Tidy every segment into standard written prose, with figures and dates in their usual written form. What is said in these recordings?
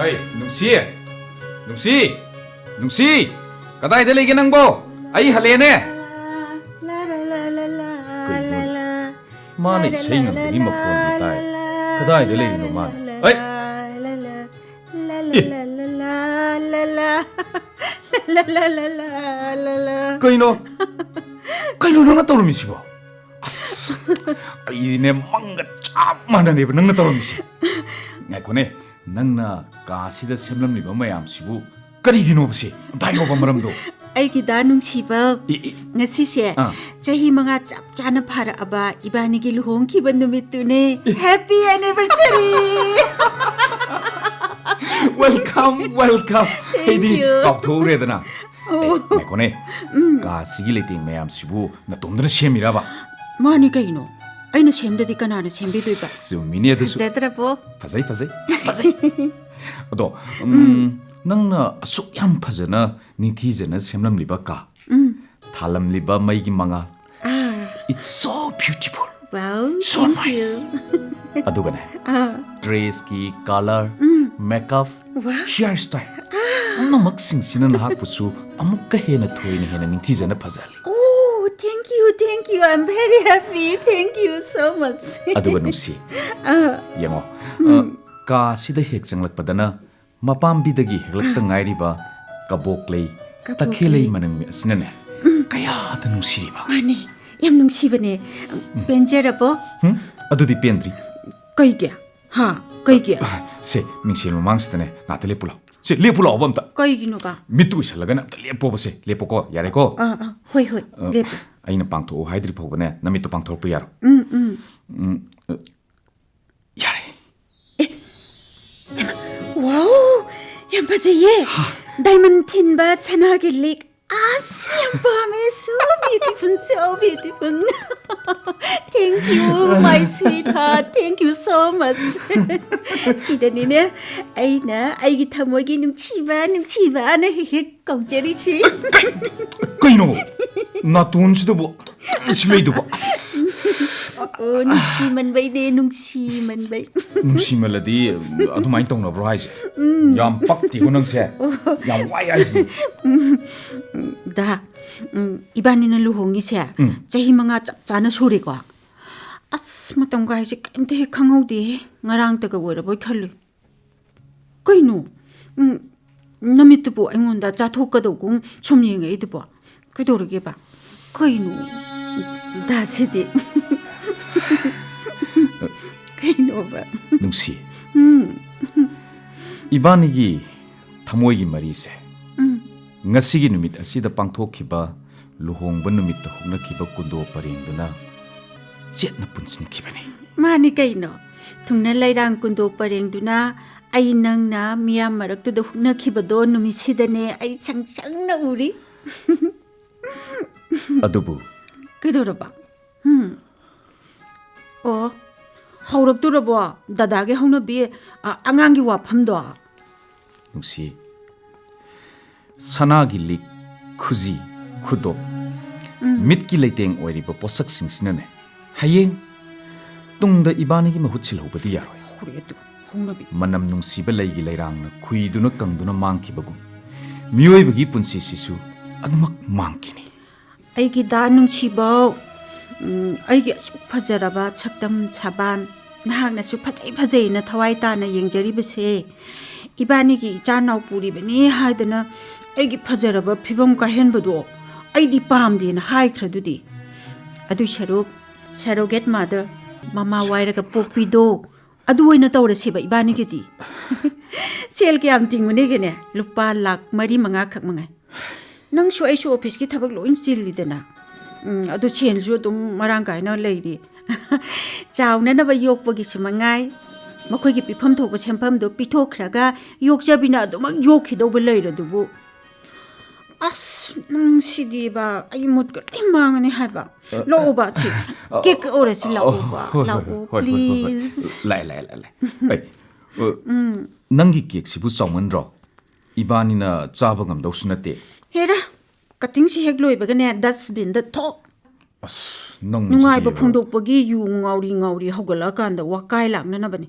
Hey, Nungsi! Nungsi! Nungsi! Kadai lagi nang bo? Ay halene! Mana isay ng dali mapundi tayo? Kadai lagi no man? Ay! Kaino? Kaino nang natulong mo? As! Ay ne mangat chap mana ne ba nang natulong mo? Ngay ko ne, nang na kasida semlam ni ba mayam sibu? Karigino ba si? Tayo ba maramdo? ꯑꯩꯒꯤ ꯗꯥ ꯅꯨꯡꯁꯤꯕ ꯉꯁꯤꯁꯦ ꯆꯍꯤ 5 ꯆꯞ ꯆꯥꯅ ꯐꯥꯔꯛꯑꯕ ꯏꯕꯥꯅꯤꯒꯤ ꯂꯨꯍꯣꯡꯈꯤꯕ ꯅꯨꯃꯤꯠꯇꯨꯅꯦ happy anniversary welcome ꯑꯩꯗꯤ ꯀꯥꯎꯊꯣꯛꯎꯔꯦꯗꯅ ꯉꯥꯏꯈꯣꯅꯦ ꯀꯥꯁꯤꯒꯤ ꯂꯩꯇꯦꯡ ꯃꯌꯥꯝꯁꯤꯕꯨ ꯅꯇꯣꯝꯗꯅ ꯁꯦꯝꯃꯤꯔꯕ ꯃꯥꯅꯤ ꯀꯩꯅꯣ ꯑꯩꯅ ꯁꯦꯝꯗꯗꯤ ꯀꯅꯥꯅ ꯁꯦꯝꯕꯤꯗꯣꯏꯕ ꯆꯨꯝꯃꯤꯅꯦ ꯑꯗꯨꯁꯨ ꯐꯖꯗ꯭ꯔꯕꯣ ꯐꯖꯩ ꯑꯗꯣ ꯅꯪꯅ ꯑꯁꯨꯛ ꯌꯥꯝ ꯐꯖꯅ ꯅꯤꯡꯊꯤꯖꯅ ꯁꯦꯝꯂꯝꯂꯤꯕ ꯀꯥ ꯊꯥꯜꯂꯝꯂꯤꯕ ꯃꯩꯒꯤ ꯃꯉꯥꯜ It's so beautiful so nice ꯑꯗꯨꯒꯅꯦ ꯗ꯭ꯔꯦꯁꯀꯤ ꯀꯂꯔ ꯃꯦꯀꯞ ꯍꯤꯌꯔ ꯁ꯭ꯇꯥꯏꯜ ꯄꯨꯝꯅꯃꯛꯁꯤꯡꯁꯤꯅ ꯅꯍꯥꯛꯄꯨꯁꯨ ꯑꯃꯨꯛꯀ ꯍꯦꯟꯅ ꯊꯣꯏꯅ ꯅꯤꯡꯊꯤꯖꯅ ꯐꯖꯍꯜꯂꯤ Thank you I'm very happy thank you so much ꯑꯗꯨꯒ ꯅꯨꯡꯁꯤ ꯌꯦꯡꯉꯣ ꯀꯥꯁꯤꯗ ꯍꯦꯛ ꯆꯪꯂꯛꯄꯗꯅ ꯃꯄꯥꯝꯕꯤꯗꯒꯤ ꯍꯦꯛꯂꯛꯇ ꯉꯥꯏꯔꯤꯕ ꯀꯕꯣꯛꯂꯩ ꯇꯈꯦꯜꯂꯩ ꯃꯅꯝ ꯑꯁꯤꯅꯅꯦ ꯀꯌꯥꯗ ꯅꯨꯡꯁꯤꯔꯤꯕ ꯃꯥꯅꯤ ꯌꯥꯝ ꯅꯨꯡꯁꯤꯕꯅꯦ ꯄꯦꯟꯖꯔꯕꯣ ꯑꯗꯨꯗꯤ ꯄꯦꯟꯗ꯭ꯔꯤ ꯀꯩꯒꯤ ꯀꯩꯒꯤ ꯁꯦ ꯃꯤꯡꯁꯦꯜ ꯃꯃꯥꯡꯁꯤꯗꯅꯦ ꯉꯥꯛꯇ ꯂꯦꯞꯄꯨ ꯂꯥꯎ ꯁꯦ ꯂꯦꯞꯄꯨ ꯂꯥꯎꯕ ꯑꯝꯇ ꯀꯩꯒꯤꯅꯣꯕ ꯃꯤꯠꯇꯨ ꯎꯏꯁꯜꯂꯒꯅ ꯑꯝꯇ ꯂꯦꯞꯄꯣꯕꯁꯦ ꯂꯦꯞꯄꯣꯀꯣ ꯌꯥꯔꯦꯀꯣ ꯍꯣꯏ ꯂꯦꯞꯄꯨ ꯑꯩꯅ ꯄꯥꯡꯊꯣꯛꯑꯣ ꯍꯥꯏꯗ꯭ꯔꯤ ꯐꯥꯎꯕꯅꯦ ꯅꯃꯤꯠꯇꯨ ꯄꯥꯡꯊꯣꯔꯛꯄ ꯌꯥꯔꯣ ꯌꯥꯔꯦ 와우 ꯌꯥꯝ ꯐꯖꯩꯌꯦ ꯗꯥꯏꯃꯟ ꯊꯤꯟꯕ ꯁꯅꯥꯒꯤ ꯂꯤꯛ ꯑꯁ ꯌꯥꯝ ꯄꯥꯝꯃꯦ so beautiful thank you my sweetheart thank you so much 시다니네 ꯑꯩꯅ ꯑꯩꯒꯤ ꯊꯃꯣꯏꯒꯤ ꯅꯨꯡꯁꯤꯕꯅ ꯍꯦꯛ ꯀꯧꯖꯔꯤꯁꯤ ꯀꯩꯅꯣ 나돈지도 실레이도 누시만바이네 누시만바이 누시말라디 아두마인 똥나브로 하이지 얌 빡티고 능세 얌 와이 하이지 다 이반이는 루홍이세 자히 mga 짭짜나 소리고 아스 마땅가 하이지 깜대 강호디 nga랑 때가 오라보이 칼리 그이노 남이트보 앵온다 자토까도공 춤이행에이드보 그도르게 봐 그이노 다시디 그이노 봐 능시 이바니기 타모이기 마리세 ngasi기 누밋 아시다 빵토키바 루홍바 누밋다 홍나키바 군도 파링드나 쳇나 punsin키바니 마니 그이노 퉁나 라이랑 군도 파링드나 아이 낭나 미얀 마락도도 홍나키바도 누밋시다네 아이 창창나 우리 아두부 그들어봐 하우럭들어봐 다다게 하우너비에 앙앙기 와팜도 능시 사나기 릭 쿠지 쿠도 밑기 레이땡 오이리버 포삭싱시나네 하이엥 뚱다 이바니기 마후칠 호버디 야로이 그래도 하우너비 만남 능시바 레이기 레이랑나 쿠이두나 깡두나 망키바구 미오이버기 punsi시수 아두막 망키니 아이기 다 능시바 아이기 ꯑꯁꯨꯛ ꯐꯖꯔꯕ ꯁꯛꯇꯝ ꯁꯥꯕꯥꯟ ꯅꯍꯥꯛꯅꯁꯨ ꯐꯖꯩꯅ ꯊꯋꯥꯏ ꯇꯥꯅ ꯌꯦꯡꯖꯔꯤꯕꯁꯦ 이바니기 이자나우 뿌리ꯕꯅꯤ 하이ꯗꯅ ꯑꯩꯒꯤ ꯐꯖꯔꯕ ꯐꯤꯕꯝ ꯀꯥꯏꯍꯟꯕꯗꯣ ꯑꯩꯗꯤ ꯄꯥꯝꯗꯦꯅ ꯍꯥꯏꯈ꯭ꯔꯗꯨꯗꯤ ꯑꯗꯨ ꯁꯔꯣꯒꯦꯠ ꯃꯥꯗꯔ ꯃꯃꯥ ꯋꯥꯏꯔꯒ ꯄꯣꯛꯄꯤꯗꯣ ꯑꯗꯨ ꯑꯣꯏꯅ ꯇꯧꯔꯁꯤꯕ 이바니기ꯗꯤ ꯁꯦꯜ ꯀꯌꯥꯝ ꯇꯤꯡꯃꯅꯦꯒꯅꯦ ꯂꯨꯄꯥ ꯂꯥꯛ 4-5 ꯈꯛ ꯃꯉꯥꯏ ꯅꯪꯁꯨ ꯑꯩꯁꯨ ꯑꯣꯐꯤꯁꯀꯤ ꯊꯕꯛ ꯂꯣꯏ ꯆꯤꯜꯂꯤꯗꯅ ꯑꯗꯨ ꯁꯦꯜꯁꯨ ꯑꯗꯨꯝ ꯃꯔꯥꯡ ꯀꯥꯏꯅ ꯂꯩꯔꯤ ꯆꯥꯎꯅꯅꯕ ꯌꯣꯛꯄꯒꯤꯁꯨ ꯃꯉꯥꯏ ꯃꯈꯣꯏꯒꯤ ꯄꯤꯐꯝ ꯊꯣꯛꯄ ꯁꯦꯟꯐꯝꯗꯣ ꯄꯤꯊꯣꯛꯈ꯭ꯔꯒ ꯌꯣꯛꯆꯕꯤꯅ ꯑꯗꯨꯃꯛ ꯌꯣꯛꯈꯤꯗꯧꯕ ꯂꯩꯔꯗꯨꯕꯨ ꯑꯁ ꯅꯪꯁꯤꯗꯤꯕ ꯑꯩ ꯃꯨꯠꯀ ꯂꯣꯏ ꯃꯥꯡꯉꯅꯤ ꯍꯥꯏꯕ ꯂꯥꯛꯑꯣꯕ ꯁꯤ ꯀꯦꯛ ꯑꯣꯏꯔꯁꯤ ꯂꯥꯛꯑꯣꯕ ꯂꯥꯛꯑꯣ ꯄ꯭ꯂꯤꯖ ꯂꯥꯛꯑꯦ ꯅꯪꯒꯤ ꯀꯦꯛꯁꯤꯕꯨ ꯆꯥꯎꯃꯟꯗ꯭ꯔꯣ 이바니나 짜ꯕ ꯉꯝꯗꯧꯁꯨ ꯅꯠꯇꯦ ꯍꯦꯔꯥ ꯀꯠꯇꯤꯡꯁꯤ ꯍꯦꯛ ꯂꯣꯏꯕꯒꯅꯦ ꯗꯁꯕꯤꯟꯗ ꯊꯣꯛ ꯑꯁ ꯅꯪ ꯅꯨꯡꯉꯥꯏꯕ ꯐꯣꯡꯗꯣꯛꯄꯒꯤ ꯌꯨ ꯉꯥꯎꯔꯤ ꯍꯧꯒꯠꯂꯛꯑꯀꯥꯟꯗ ꯋꯥꯀꯥꯏ ꯂꯥꯛꯅꯅꯕꯅꯤ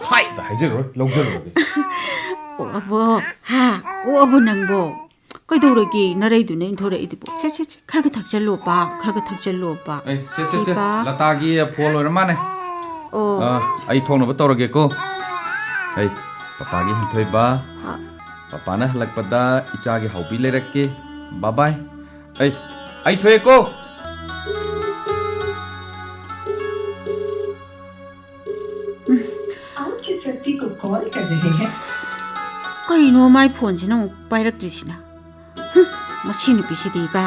하이다 하이저러 럭저러 오아보 하 오아보 낭보 그이도록이 나라이두네 인토레이드보 세세세 칼가 탁절로 봐 칼가 탁절로 봐 에이 세세세 라타기 폴로르마네 아이 통노 떠러게고 에이 papa기 힌토이바 papa나 할락바다 이차기 하우비 레렉게 바이바이 에이 아이 토에고 आप जिस व्यक्ति को कॉल कर रहे हैं कहीं माई फोन से ना पायरक दिसिना मशीन पीछे दी बा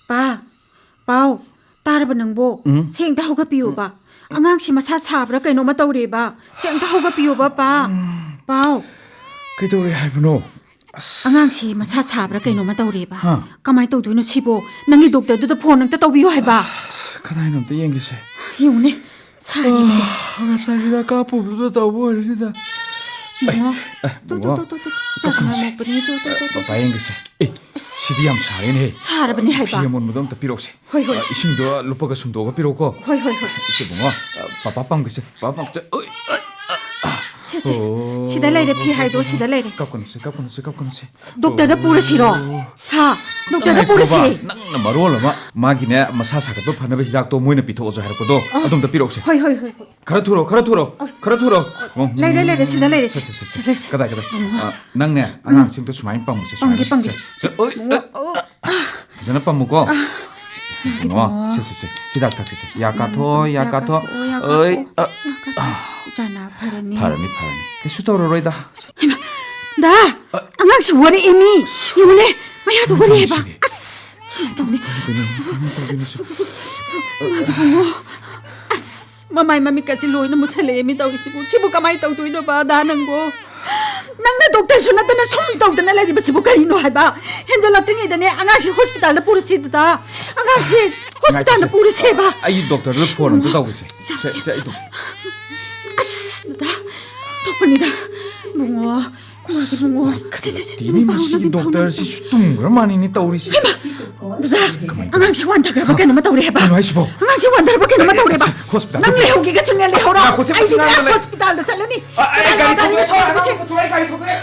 पा पाओ तार बनंगबो सेंग ता होगा पियो बा अंगांग सी मसा छाबरा कइनो मा तौरे बा सेंग ता होगा पियो बा पा पाओ 그이도레 하이브노 अंगांग सी मसा छाबरा कइनो मा तौरे बा कमाय तौदुनो सिबो नंगी डॉक्टर दुदा फोन नंग ता तौबियो हाइबा 카다이노 때 연기세 요네 사리 살리다 까푸부도 더버리다 또또또또 자나 먹버니 또또또 바이 연기세 시디암 사이네 사라버니 하이바 피에몬 무덤 더 피로세 호이 호이 이싱도 루퍼가 숨도가 피로고 호이 호이 호이 시봉아 빠빠빵 그세 빠빵 저 세세 시달라이레 피 하이도 시달라이레 깝건세 독터다 뿌르시로 하 독터다 뿌르시 낭나 마루올라마 마기네 마사사가도 파나베 히닥도 모이나 피토오조 하르고도 아돔다 피로세 호이 호이 호이 가라투로 라이레 시달라이레 가다 낭네 아나 지금도 수마인 빵 무세 빵게 저 이제는 빵 먹고 세세세 히닥 닥치세 야카토 어이 자나 파라니 파라니 수도로로이다 나 안강시 원에 이미 이번에 마야도 원에 해봐 아스 아스 마마이 마미까지 로이는 무살레 이미 떠기시고 지부 까마이 떠도이노 봐 나는 거 낭나 독터 수나더나 소문 떠드나 라리바 지부 까이노 해봐 현절라 등이더니 안강시 호스피탈에 뿌리시다 안강시 호스피탈에 뿌리시 해봐 아이 독터를 포함 뜯어오고 있어 자 이도 아스 나 덕분이다 뭉어 뭉어 디니 마시 독터 시 슈뚱 그만이니 떠오리시 안강시 완다그라 밖에 넘어 떠오리 해봐 하시보 안강시 완다그라 밖에 넘어 떠오리 해봐 호스피탈 낭 레오기가 정말 레오라 호스피탈 호스피탈도 잘라니 가리 토그래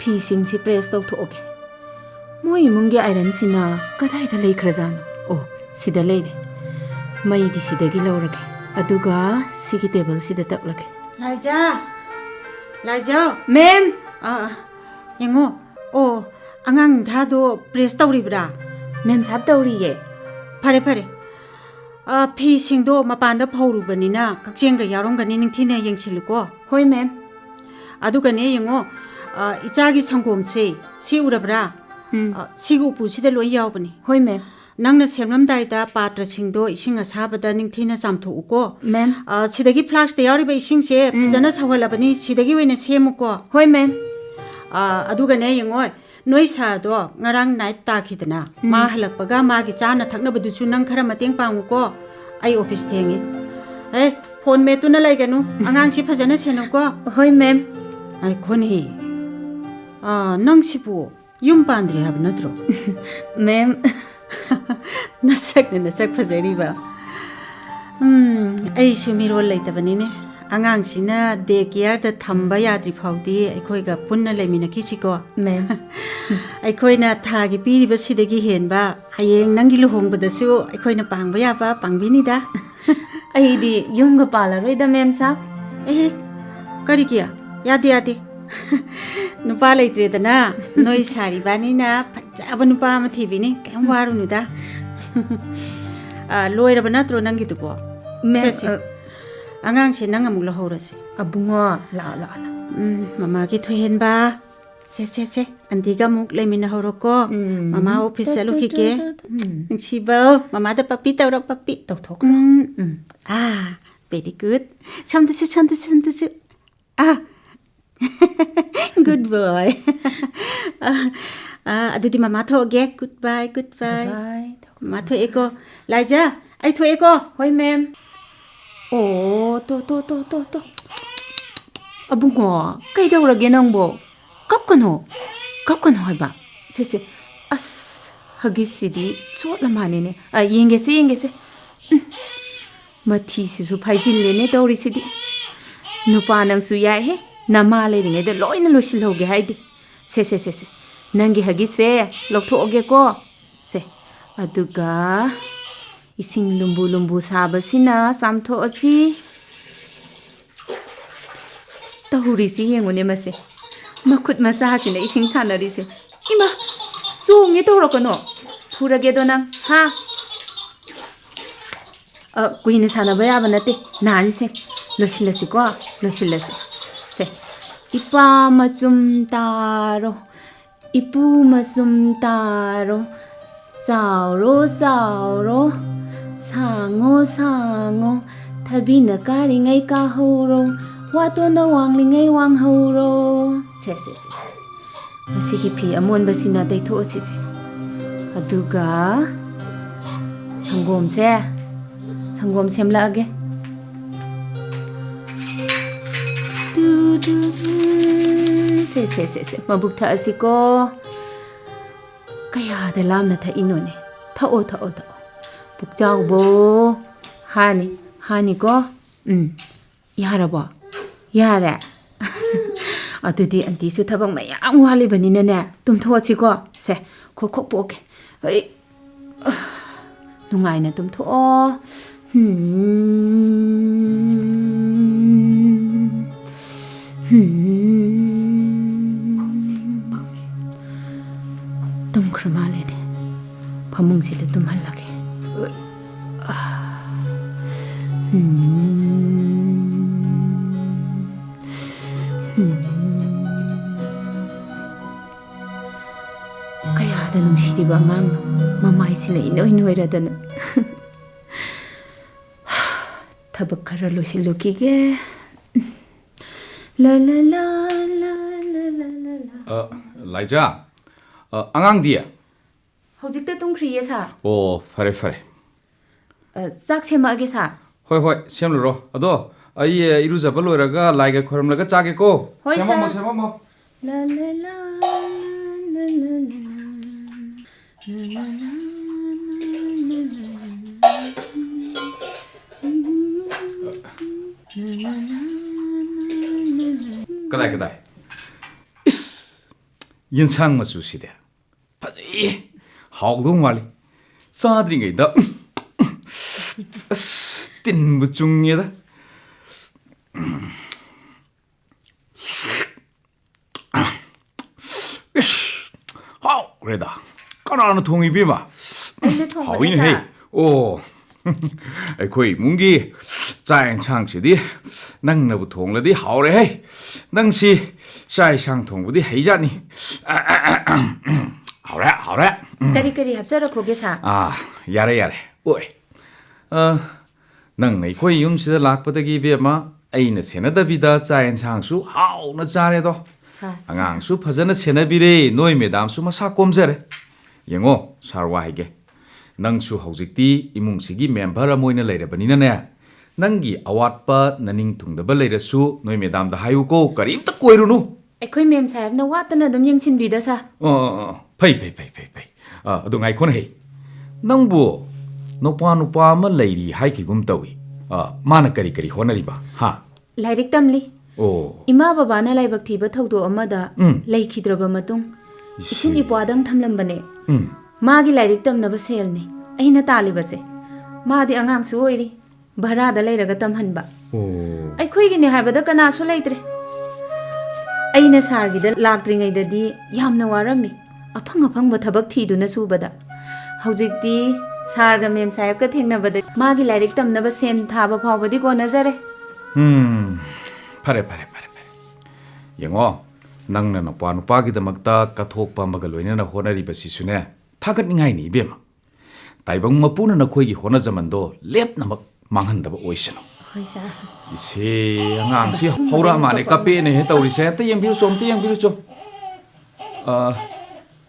피싱치 프레스 ꯇꯧꯊꯣꯛꯑꯒꯦ ꯃꯣꯏ 이문ꯒꯤ 아이런ꯁꯤ나 ꯀꯗꯥꯏꯗ ꯂꯩꯈ꯭ꯔꯖꯥꯠꯅꯣ ꯑꯣ ꯁꯤꯗ ꯂꯩꯔꯦ ꯃꯩꯗꯤ ꯁꯤꯗꯒꯤ ꯂꯧꯔꯒꯦ ꯑꯗꯨꯒ ꯁꯤꯒꯤ ꯇꯦꯕꯜꯁꯤꯗ ꯇꯛꯂꯒꯦ 라이자 ꯃꯦꯝ ꯌꯦꯡꯉꯣ ꯑꯉꯥꯡ ꯊꯥꯗꯣ ꯄ꯭ꯔꯦꯁ ꯇꯧꯔꯤꯕ꯭ꯔꯥ ꯃꯦꯝ ꯁꯥꯞ ꯇꯧꯔꯤꯌꯦ ꯐꯔꯦ ꯐꯤꯁꯤꯡꯗꯣ ꯃꯄꯥꯟꯗ ꯐꯧꯔꯨꯕꯅꯤꯅ ꯀꯛꯆꯦꯡꯒ ꯌꯥꯎꯔꯝꯒꯅꯤ ꯅꯤꯡꯊꯤꯅ ꯌꯦꯡꯁꯤꯜꯂꯨꯀꯣ ꯍꯣꯏ ꯃꯦꯝ ꯑꯗꯨꯒꯅꯦ ꯌꯦꯡꯉꯣ 이짜기 성곰치 시우라브라 시구 부시데 로이 야오버니 ꯍꯣꯏ ꯃꯦꯝ 낭나 셈람다이다 파트싱도 이싱 아사바다 닝티나 잠토우고 ꯃꯦꯝ 시데기 플락스데 야리바 이싱세 부자나 사월라버니 시데기 외네 세무고 ꯍꯣꯏ ꯃꯦꯝ 아두가네 영어 노이 사도 nga랑 나이트 따키드나 마 할락바가 마기 짜나 탁나버두수 낭 카라 마땡 빵우고 아이 오피스 땡이 에이 폰 메뚜나 라이가누 앙앙시 파자나 세노고 ꯍꯣꯏ ꯃꯦꯝ 아이 코니 낭시부 윤반들이 하브 너들어 ꯃꯦꯝ 나삭 파자리바 아이수 미롤 레이다바니네 앙앙시나 데기야르다 탐바 야드리 파우디 아이코이가 분나 레미나 키치고 ꯃꯦꯝ 아이코이나 타기 비리바 시데기 헨바 아이엥 낭기 루홍바다수 아이코이나 빵바 야바 빵비니다 ꯑꯩꯗꯤ ꯌꯨꯝꯒ ꯄꯥꯜꯂꯔꯣꯏꯗ ꯃꯦꯝ ꯁꯥꯞ 에 까리기야 야디 누파 레이트레다나 너희 사리바니나 파짜바 누파 아마 티비니 깽 와루니다 로이라바 나트로 낭기두고 ꯃꯦꯝ 앙앙시 낭아묵라 호라시 ꯑꯕꯨꯡꯉꯣ ꯂꯥꯛꯑꯣ 마마기 퇴헨바 세 안디가 묵 레미나 호로코 마마 오피스 살루키게 뭉치보 마마다 빠삐 따오라 빠삐 똑똑. 아 very good 천드주 아 good boy 아두디 마마 토게 goodbye Bye. 마마 토에고 라이자 아이 토에고 Hoi ma'am. Ồ, tô. Abungo, cây đâu ra nang bo? Cóc con hỏi bà. Se. As, hagi sidi, chốt là mà nè. Yenge se. Mà thi su phai zin le ne đâu ri sidi. Nupa nang su yai he. Nama le ringe de loi na lo sil hoge hai di. Se. Nangi hagi se, lok tho oge ko. Se. Aduga ising lumbu sabasina samtho asi tahuri si yengone mase makut masa sina ising sanari se ima zonge torokono purage do nang ha kuine sana baya banate nani se losilasi se ipa machum taro ipu masum taro Sauro Sango Thabina karingai ka horo Wato na wanglingai wang horo Se Masigi pi amon basina day to si se Aduga Sanggom sem lagi Se Mabukta asiko Kaya dalam na taino ne. Tao. Pukjaw bo. Hani ko. Yara ba. Yara. Adudi anti su tabang mayang wali ba nina ne. Tumtho si ko. Se. Kok po ke. Ay. Nungay na tumtho. tum kramale de pamung si de tum halage kaya da nung si di ba ngang mamay sila inoy ra dana tabak karalo si Luki la 라이자 앙앙디야 hojikta tum khriye sa 오 파레 sak semage sa 호이 셈루로 아도 아이에 이루자바 로라가 라이가 코람라가 짜게고 호이, 셈모 사. la 그다이 이스 인상 마수시대 파지 하우동 말리 사드링게다 띵부 중이다 하우 그래다 까나는 통이비마 하우인 헤이 오 ꯑꯩꯈꯣꯏ ꯏꯃꯨꯡꯒꯤ ꯆꯥꯛ ꯌꯦꯟꯁꯥꯡꯁꯤꯗꯤ ꯅꯪꯅꯕꯨ ꯊꯣꯡꯂꯗꯤ ꯍꯥꯎꯔꯦ ꯅꯪꯁꯤ ꯆꯥꯛ ꯌꯦꯟꯁꯥꯡ ꯊꯣꯡꯕꯗꯤ ꯍꯩꯖꯥꯠꯅꯤ ꯍꯥꯎꯔꯦ kari hapjarakoge sa 야래 오이 ꯅꯪꯅ ꯑꯩꯈꯣꯏ ꯌꯨꯝꯁꯤꯗ ꯂꯥꯛꯄꯗꯒꯤ 이베마 ꯑꯩꯅ ꯁꯦꯟꯅꯗꯕꯤꯗ ꯆꯥꯛ ꯌꯦꯟꯁꯥꯡꯁꯨ ꯍꯥꯎꯅ ꯆꯥꯔꯦꯗꯣ 사 ꯑꯉꯥꯡꯁꯨ ꯐꯖꯅ ꯁꯦꯟꯅꯕꯤꯔꯦ ꯅꯣꯏ ꯃꯦꯗꯥꯝꯁꯨ ꯃꯁꯥ ꯀꯣꯝꯖꯔꯦ ꯌꯦꯡꯉꯣ ꯁꯥꯔ ꯋꯥ ꯍꯥꯏꯒꯦ ꯅꯪꯁꯨ ꯍꯧꯖꯤꯛꯇꯤ ꯏꯃꯨꯡꯁꯤꯒꯤ ꯃꯦꯝꯕꯔ ꯑꯃ ꯑꯣꯏꯅ ꯂꯩꯔꯕꯅꯤꯅꯅꯦ ꯅꯪꯒꯤ ꯑꯋꯥꯠꯄ ꯅꯅꯤꯡ ꯊꯨꯡꯗꯕ ꯂꯩꯔꯁꯨ ꯅꯣꯏ ꯃꯦꯗꯥꯝꯗ ꯍꯥꯏꯌꯨꯀꯣ ꯀꯔꯤꯝꯇ ꯀꯣꯏꯔꯨꯅꯨ ꯑꯩꯈꯣꯏ ꯃꯦꯝ ꯁꯥꯍꯦꯕꯅ ꯋꯥꯠꯇꯅ ꯑꯗꯨꯝ ꯌꯦꯡꯁꯤꯟꯕꯤꯗ ꯁꯥ ꯐꯩ ꯑꯗꯨ ꯉꯥꯏꯈꯣꯅ ꯍꯩ ꯅꯪꯕꯨ ꯅꯨꯄꯥ ꯑꯃ ꯂꯩꯔꯤ ꯍꯥꯏꯈꯤꯒꯨꯝ ꯇꯧꯏ ꯃꯥꯅ ꯀꯔꯤ ꯍꯣꯠꯅꯔꯤꯕ ꯍꯥ ꯂꯥꯏꯔꯤꯛ ꯇꯝꯂꯤ ꯑꯣ ꯏꯃꯥ ꯕꯕꯥꯅ ꯂꯥꯏꯕꯛ ꯊꯤꯕ ꯊꯧꯗꯣꯛ ꯑꯃꯗ ꯂꯩꯈꯤꯗ꯭ꯔꯕ ꯃꯇꯨꯡ ꯏꯆꯤꯟ ꯏꯄ꯭ꯋꯥꯗꯪ ꯊꯝꯂꯝꯕꯅꯦ 마기 라이릭 땀나바 세일니 아이나 딸리바세 마디 앙앙수 오이리 바라다 레이라가 땀한바 아이 코이기네 하이바다 까나수 레이드레 아이나 사르기다 락드링아이다디 얌나 와람미 아팡아팡바 타박 티두나 수바다 하우직디 사르가 멤사이브가 탱나바다 마기 라이릭 땀나바 셈 타바 파우바디 고나자레 파레 영어 ꯅꯪꯅ ꯅꯨꯄꯥ ꯅꯨꯄꯥꯒꯤꯗꯃꯛꯇ ꯀꯠꯊꯣꯛꯄ ꯑꯃꯒ ꯂꯣꯏꯅꯅ ꯍꯣꯠꯅꯔꯤꯕꯁꯤꯁꯨꯅꯦ ꯊꯥꯒꯠꯅꯤꯡꯉꯥꯏꯅꯤ ꯏꯕꯦꯝꯃ ꯇꯥꯏꯕꯪ ꯃꯄꯨꯅ ꯅꯈꯣꯏꯒꯤ ꯍꯣꯠꯅꯖꯃꯟꯗꯣ ꯂꯦꯞꯅꯃꯛ ꯃꯥꯡꯍꯟꯗꯕ ꯑꯣꯏꯁꯅꯨ ꯍꯣꯏ ꯁꯥꯔ 이세 ꯉꯥꯡꯁꯤ ꯍꯧꯔꯛ ꯃꯥꯅꯦ ꯀꯞꯄꯦꯅꯦ ꯍꯦ ꯇꯧꯔꯤꯁꯦ ꯑꯝꯇ ꯌꯦꯡꯕꯤꯔꯨꯆꯣ ꯑꯝꯇ ꯌꯦꯡꯕꯤꯔꯨꯆꯣ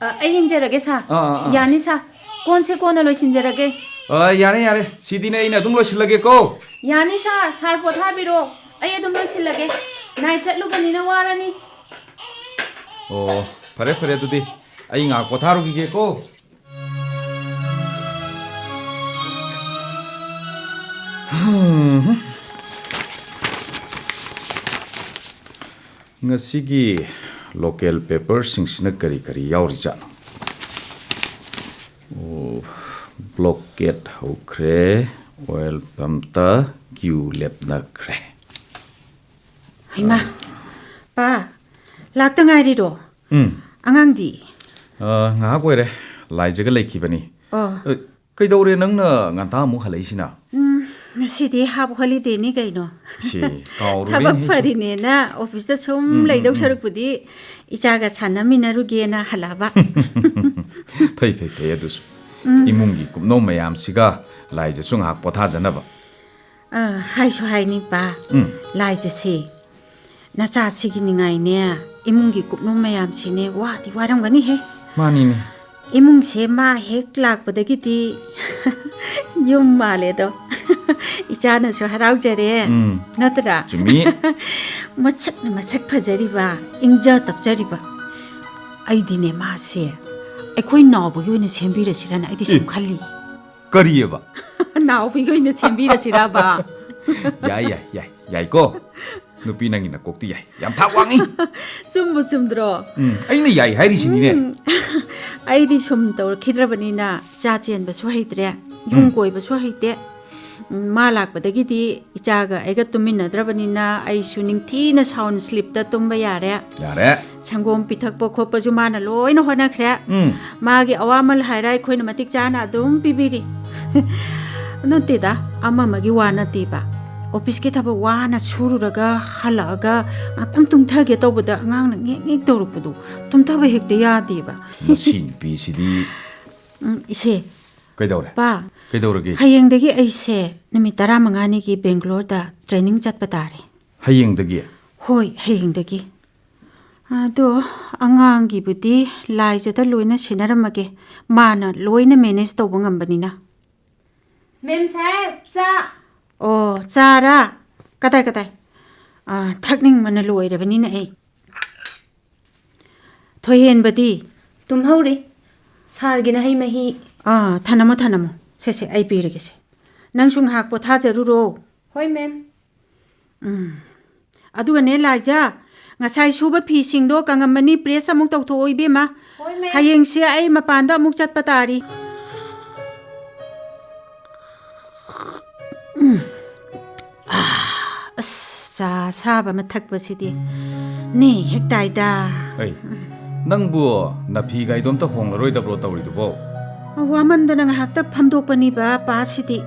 ꯑꯩ ꯌꯦꯡꯖꯔꯒꯦ ꯁꯥꯔ ꯌꯥꯅꯤ ꯁꯥꯔ ꯀꯣꯟꯁꯦ ꯀꯣꯟꯅ ꯂꯣꯏꯁꯤꯟꯖꯔꯒꯦ ꯌꯥꯔꯦ ꯌꯥꯔꯦ ꯁꯤꯗꯤꯅꯦ ꯑꯩꯅ ꯑꯗꯨꯝ ꯂꯣꯏꯁꯤꯜꯂꯒꯦꯀꯣ ꯌꯥꯅꯤ ꯁꯥꯔ ꯄꯣꯊꯥꯕꯤꯔꯣ ꯑꯩ ꯑꯗꯨꯝ ꯂꯣꯏꯁꯤꯜꯂꯒꯦ ꯅꯥꯏꯠ ꯆꯠꯂꯨꯕꯅꯤꯅ ꯋꯥꯔꯅꯤ ꯑꯣ ꯐꯔꯦ ꯐꯔꯦ ꯑꯗꯨꯗꯤ ꯑꯩ ꯉꯥꯏꯍꯥꯛ ꯄꯣꯊꯥꯔꯨꯈꯤꯒꯦꯀꯣ ꯉꯁꯤꯒꯤ ꯂꯣꯀꯦꯜ ꯄꯦꯄꯔꯁꯤꯡꯁꯤꯅ ꯀꯔꯤ ꯀꯔꯤ ꯌꯥꯎꯔꯤꯖꯥꯠꯅꯣ ꯕ꯭ꯂꯣꯀꯦꯠ ꯍꯧꯈ꯭ꯔꯦ ꯑꯣꯏꯜ ꯄꯝꯇ ꯀ꯭ꯌꯨ ꯂꯦꯞꯅꯈ꯭ꯔꯦ ꯍꯩꯃꯥ ꯄꯥ ꯂꯥꯛꯇ ꯉꯥꯏꯔꯤꯔꯣ ꯑꯉꯥꯡꯗꯤ ꯉꯥꯏꯍꯥꯛ ꯑꯣꯏꯔꯦ ꯂꯥꯏꯖꯒ ꯂꯩꯈꯤꯕꯅꯤ ꯀꯩꯗꯧꯔꯦ ꯅꯪꯅ ꯉꯟꯇꯥ ꯑꯃꯨꯛ ꯍꯜꯂꯛꯏꯁꯤꯅ ꯉꯁꯤꯗꯤ ꯍꯥꯞ ꯍꯣꯂꯤꯗꯦꯅꯤ ꯀꯩꯅꯣ ꯁꯤ ꯀꯥꯎꯔꯨꯔꯦꯅꯦ ꯊꯕꯛ ꯑꯩꯁꯨ. ꯐꯔꯤꯅꯦꯅ ꯑꯣꯐꯤꯁꯇ ꯁꯨꯝ ꯂꯩꯗꯧ ꯁꯔꯨꯛꯄꯨꯗꯤ ꯏꯆꯥꯒ ꯁꯥꯟꯅꯃꯤꯟꯅꯔꯨꯒꯦꯅ ꯍꯜꯂꯛꯑꯕ ꯐꯩ ꯐꯩ ꯐꯩ ꯑꯗꯨꯁꯨ ꯏꯃꯨꯡꯒꯤ ꯀꯨꯞꯅꯣꯝ ꯃꯌꯥꯝꯁꯤꯒ ꯂꯥꯏꯖꯁꯨ ꯉꯥꯏꯍꯥꯛ ꯄꯣꯊꯥꯖꯅꯕ ꯍꯥꯏꯁꯨ ꯍꯥꯏꯅꯤ ꯄꯥ ꯂꯥꯏꯖꯁꯦ ꯅꯆꯥꯁꯤꯒꯤ ꯅꯤꯡꯉꯥꯏꯅꯦ ꯏꯃꯨꯡꯒꯤ ꯀꯨꯞꯅꯣꯝ ꯃꯌꯥꯝꯁꯤꯅꯦ ꯋꯥꯗꯤ ꯋꯥꯔꯝꯒꯅꯤꯍꯦ ꯃꯥꯅꯤꯅꯦ 이뭉세 마 핵락보다기디 용 말에도 이자는 저 할아우제래 너더라 주미 뭐책나 마책 파저리바 잉저 답저리바 아이디네 마세 에코이 나오보기는 셈비르시라는 아이디 좀 갈리 거리에봐 나오보기는 셈비르시라바 야이 야이고 누피 낭이나 꼭디 야이 얌타왕이 좀 들어 아이네 야이 하이리시니네 아이디 좀 더 키드라버니나 짜지엔바수 하이드래 용고이바수 하이데 말락바다기디 이자가 애가 뚜민나드라버니나 아이수 닝티나 사운 슬립다 tumba 야래 야래 상곰 피탁보 코빠주 마나 로이나 화나크래 마기 아와말 하이라이 코이나 마틱 자나 좀 비비리 넌티다 아마마기 와나티바 오피스기 타바 와나 수루라가 할라가 아kamtum타게 떠보다 앙앙나 ꯉꯦꯛ 떠록부도 tum타바 헥데 야디바 머신 비시디 이세 그이더래 빠 그이더러기 하영대기 아이세 누미 따라망하니기 뱅글로르다 트레이닝 잣바다리 하이eng덕이 호이 하영대기 아도 앙앙기부디 라이저다 로이나 시나라마게 마나 로이나 매니지 떠본 감바니나 ꯃꯦꯝ ꯁꯥꯍꯦꯕ ꯆꯥ 어 짜라 까달 탁닝 만나 로이라바니나 에이 토히엔바디 ꯇꯨꯝꯍꯧꯔꯤ ꯁꯥꯔꯒꯤꯅ ꯍꯩ ꯃꯍꯤ 타나모 세세 아이 비르게세 낭숭 학보 타저루로 ꯍꯣꯏ ꯃꯦꯝ ꯑꯗꯨꯒ ꯅꯦ ꯂꯥꯏꯖꯥ ꯉꯁꯥꯏ ꯁꯨꯕ ꯐꯤꯁꯤꯡꯗꯣ ꯀꯪꯉꯝꯃꯅꯤ ꯄ꯭ꯔꯦꯁ ꯑꯃꯨꯛ ꯇꯧꯊꯣꯛꯑꯣ ꯏꯕꯦꯝꯃ ꯍꯣꯏ ꯃꯦꯝ ꯍꯌꯦꯡꯁꯦ ꯑꯩ ꯃꯄꯥꯟꯗ ꯑꯃꯨꯛ ꯆꯠꯄ ꯇꯥꯔꯤ ꯑꯁ ꯆꯥ ꯁꯥꯕ ꯑꯃ ꯊꯛꯄꯁꯤꯗꯤ ꯅꯦ ꯍꯦꯛ ꯇꯥꯏꯗ ꯑꯩ ꯅꯪꯕꯨ ꯅꯐꯤ ꯒꯥꯏꯗꯣꯝꯇ ꯍꯣꯡꯂꯔꯣꯏꯗꯕ꯭ꯔꯣ ꯇꯧꯔꯤꯗꯨꯕꯣ ꯋꯥꯃꯟꯗꯅ ꯉꯥꯏꯍꯥꯛꯇ ꯐꯝꯗꯣꯛꯄꯅꯤꯕ ꯄꯥꯁꯤꯗꯤ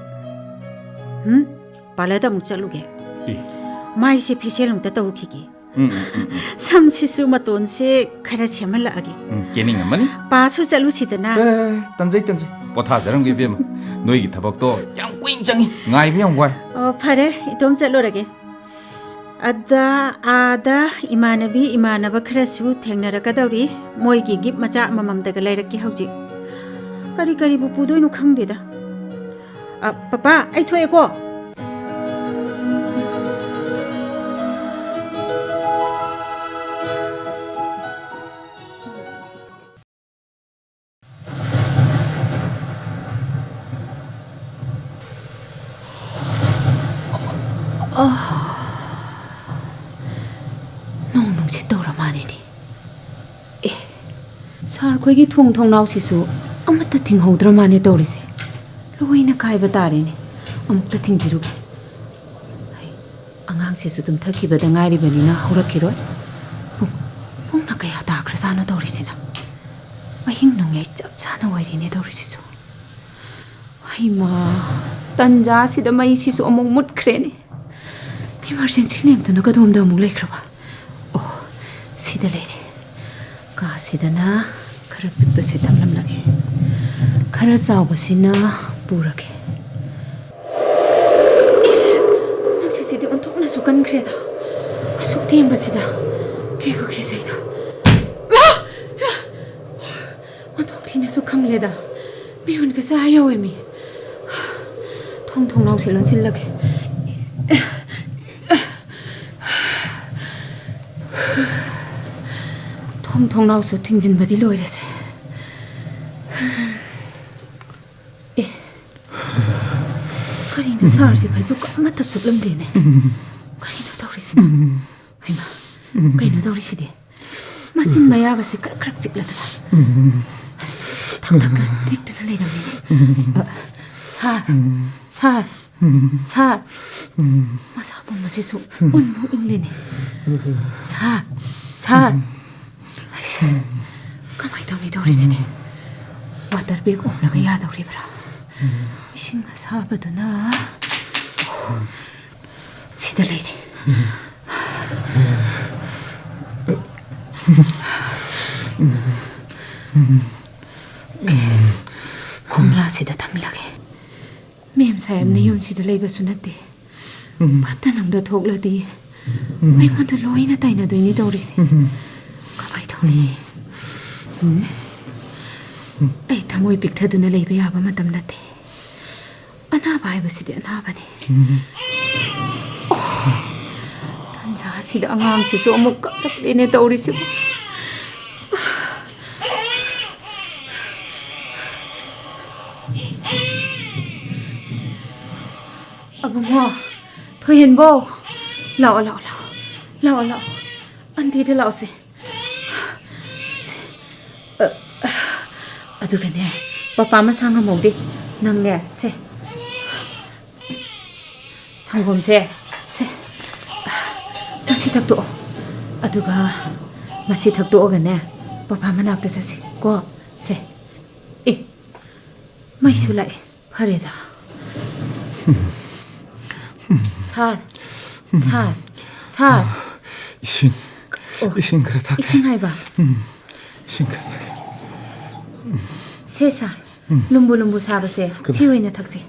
ꯄꯥꯔꯂꯔꯗ ꯑꯃꯨꯛ ꯆꯠꯂꯨꯒꯦ 마이시 피셀롱다 떠올키기 삼시수 마돈세 카라치 말라기 깨닝 엄마니 바수 잘루시드나 딴저이 포타자랑 비비마 너희 타박도 양 꽝짱이 나이비 양과이 파레 이돔 잘로라게 아다 이마나바 크라수 탱나라가다우리 모이기 깁 마자 마맘다가 라이라키 하우지 까리까리 부부도이노 캉데다 빠빠 아이 토에고 ꯅꯨꯡꯁꯤ ꯇꯧꯔ ꯃꯥꯅꯤꯅꯦ ꯑꯦ ꯁꯥꯔ ꯑꯩꯈꯣꯏꯒꯤ ꯊꯣꯡ ꯊꯣꯡꯅꯥꯎꯁꯤꯁꯨ ꯑꯃꯠꯇ ꯊꯤꯡꯍꯧꯗ꯭ꯔ ꯃꯥꯅꯦ ꯇꯧꯔꯤꯁꯦ ꯂꯣꯏꯅ ꯀꯥꯏꯕ ꯇꯥꯔꯦꯅꯦ ꯑꯃꯨꯛꯇ ꯊꯤꯡꯕꯤꯔꯨꯒꯦ ꯑꯉꯥꯡꯁꯤꯁꯨ ꯇꯨꯝꯊꯈꯤꯕꯗ ꯉꯥꯏꯔꯤꯕꯅꯤꯅ ꯍꯧꯔꯛꯈꯤꯔꯣꯏ ꯄꯨꯡꯅ ꯀꯌꯥ ꯇꯥꯈ꯭ꯔꯖꯥꯠꯅꯣ ꯇꯧꯔꯤꯁꯤꯅ ꯑꯍꯤꯡ ꯅꯣꯡꯌꯥꯏ ꯆꯞ ꯆꯥꯅ ꯑꯣꯏꯔꯤꯅꯦ ꯇꯧꯔꯤꯁꯤꯁꯨ ꯍꯩꯃꯥ ꯇꯟꯖꯥꯁꯤꯗ ꯃꯩꯁꯤꯁꯨ ꯑꯃꯨꯛ ꯃꯨꯠꯈ꯭ꯔꯦꯅꯦ 이머전시 램프는 그도 없다 못 레크로바. 오, 시들레레. ꯀꯥꯁꯤꯗꯅ ꯈꯔ ꯄꯤꯛꯄꯁꯦ ꯊꯝꯂꯝꯂꯒꯦ ꯈꯔ ꯆꯥꯎꯕꯁꯤꯅ ꯄꯨꯔꯒꯦ 이스 ꯅꯨꯡꯁꯤꯠꯁꯤꯗꯤ ꯑꯣꯟꯊꯣꯛꯅꯁꯨ ꯀꯟꯈ꯭ꯔꯦꯗ ꯑꯁꯨꯛ ꯊꯦꯡꯕꯁꯤꯗ ꯀꯤꯕꯨ ꯀꯤꯖꯩꯗ ꯑꯣꯟꯊꯣꯛ ꯊꯤꯅꯁꯨ ꯈꯪꯂꯦꯗ ꯃꯤꯍꯨꯟꯒꯁꯦ ꯑꯥ ꯌꯧꯋꯦꯃꯤ ꯊꯣꯡ ꯊꯣꯡꯅꯥꯎꯁꯦ ꯂꯣꯟꯁꯤꯜꯂꯒꯦ ꯊꯣꯡ ꯊꯣꯡꯅꯥꯎꯁꯨ ꯊꯤꯡꯖꯤꯟꯕꯗꯤ ꯂꯣꯏꯔꯁꯦ 그리는 사르지 왜 좀 까맣다 쑥름되네. 그리는 더리시마. 아이마. 그리는 더리시대. 마신 마야가시 크락크락 찍라더라. 탁탁 드릭드를 내려면. 살. 마사 본 마시 소 온무 잉레네. 살. 아이씨. 가만히 더니 더리시대. 와터백 옴라가 야더리브라. 이싱 사바드나 지들레이래 공야시다 담라게 맴사엠네 윤시들 레이버수 나대 바타능도 독라디 아이콘들 로이나 따이나 도이니 도리시 가바이 도니 ꯑꯩ ꯊꯃꯣꯏ ꯄꯤꯛꯊꯗꯨꯅ ꯂꯩꯕ ꯌꯥꯕ ꯃꯇꯝ ꯅꯠꯇꯦ ꯑꯅꯥꯕ ꯍꯥꯏꯕꯁꯤꯗꯤ ꯑꯅꯥꯕꯅꯤ ꯇꯟꯖꯥꯁꯤꯗ ꯑꯉꯥꯡꯁꯤꯁꯨ ꯑꯃꯨꯛ ꯀꯞꯂꯛꯂꯦꯅꯦ ꯇꯧꯔꯤꯁꯤꯕꯨ ꯑꯕꯨꯡꯉꯣ ꯊꯣꯏꯍꯦꯟꯕꯣ ꯂꯥꯛꯑꯣ ꯑꯟꯇꯤꯗ ꯂꯥꯛꯑꯣꯁꯦ ꯑꯗꯨꯒꯅꯦ ꯄꯄꯥ ꯃꯁꯥ ꯉꯝꯍꯧꯗꯦ ꯅꯪꯅꯦ ꯁꯦ ꯁꯪꯒꯣꯝꯁꯦ ꯁꯦ ꯃꯁꯤ ꯊꯛꯇꯣꯛꯑꯣ ꯑꯗꯨꯒ ꯃꯁꯤ ꯊꯛꯇꯣꯛꯑꯒꯅꯦ ꯄꯄꯥ ꯃꯅꯥꯛꯇ ꯆꯠꯁꯤ ꯀꯣ ꯁꯦ ꯃꯩꯁꯨ ꯂꯥꯛꯑꯦ ꯐꯔꯦꯗ 살 이신 그래 다 이싱 하이바 이신 그래 다 세살 lumbu 사바세 시오이나 탁지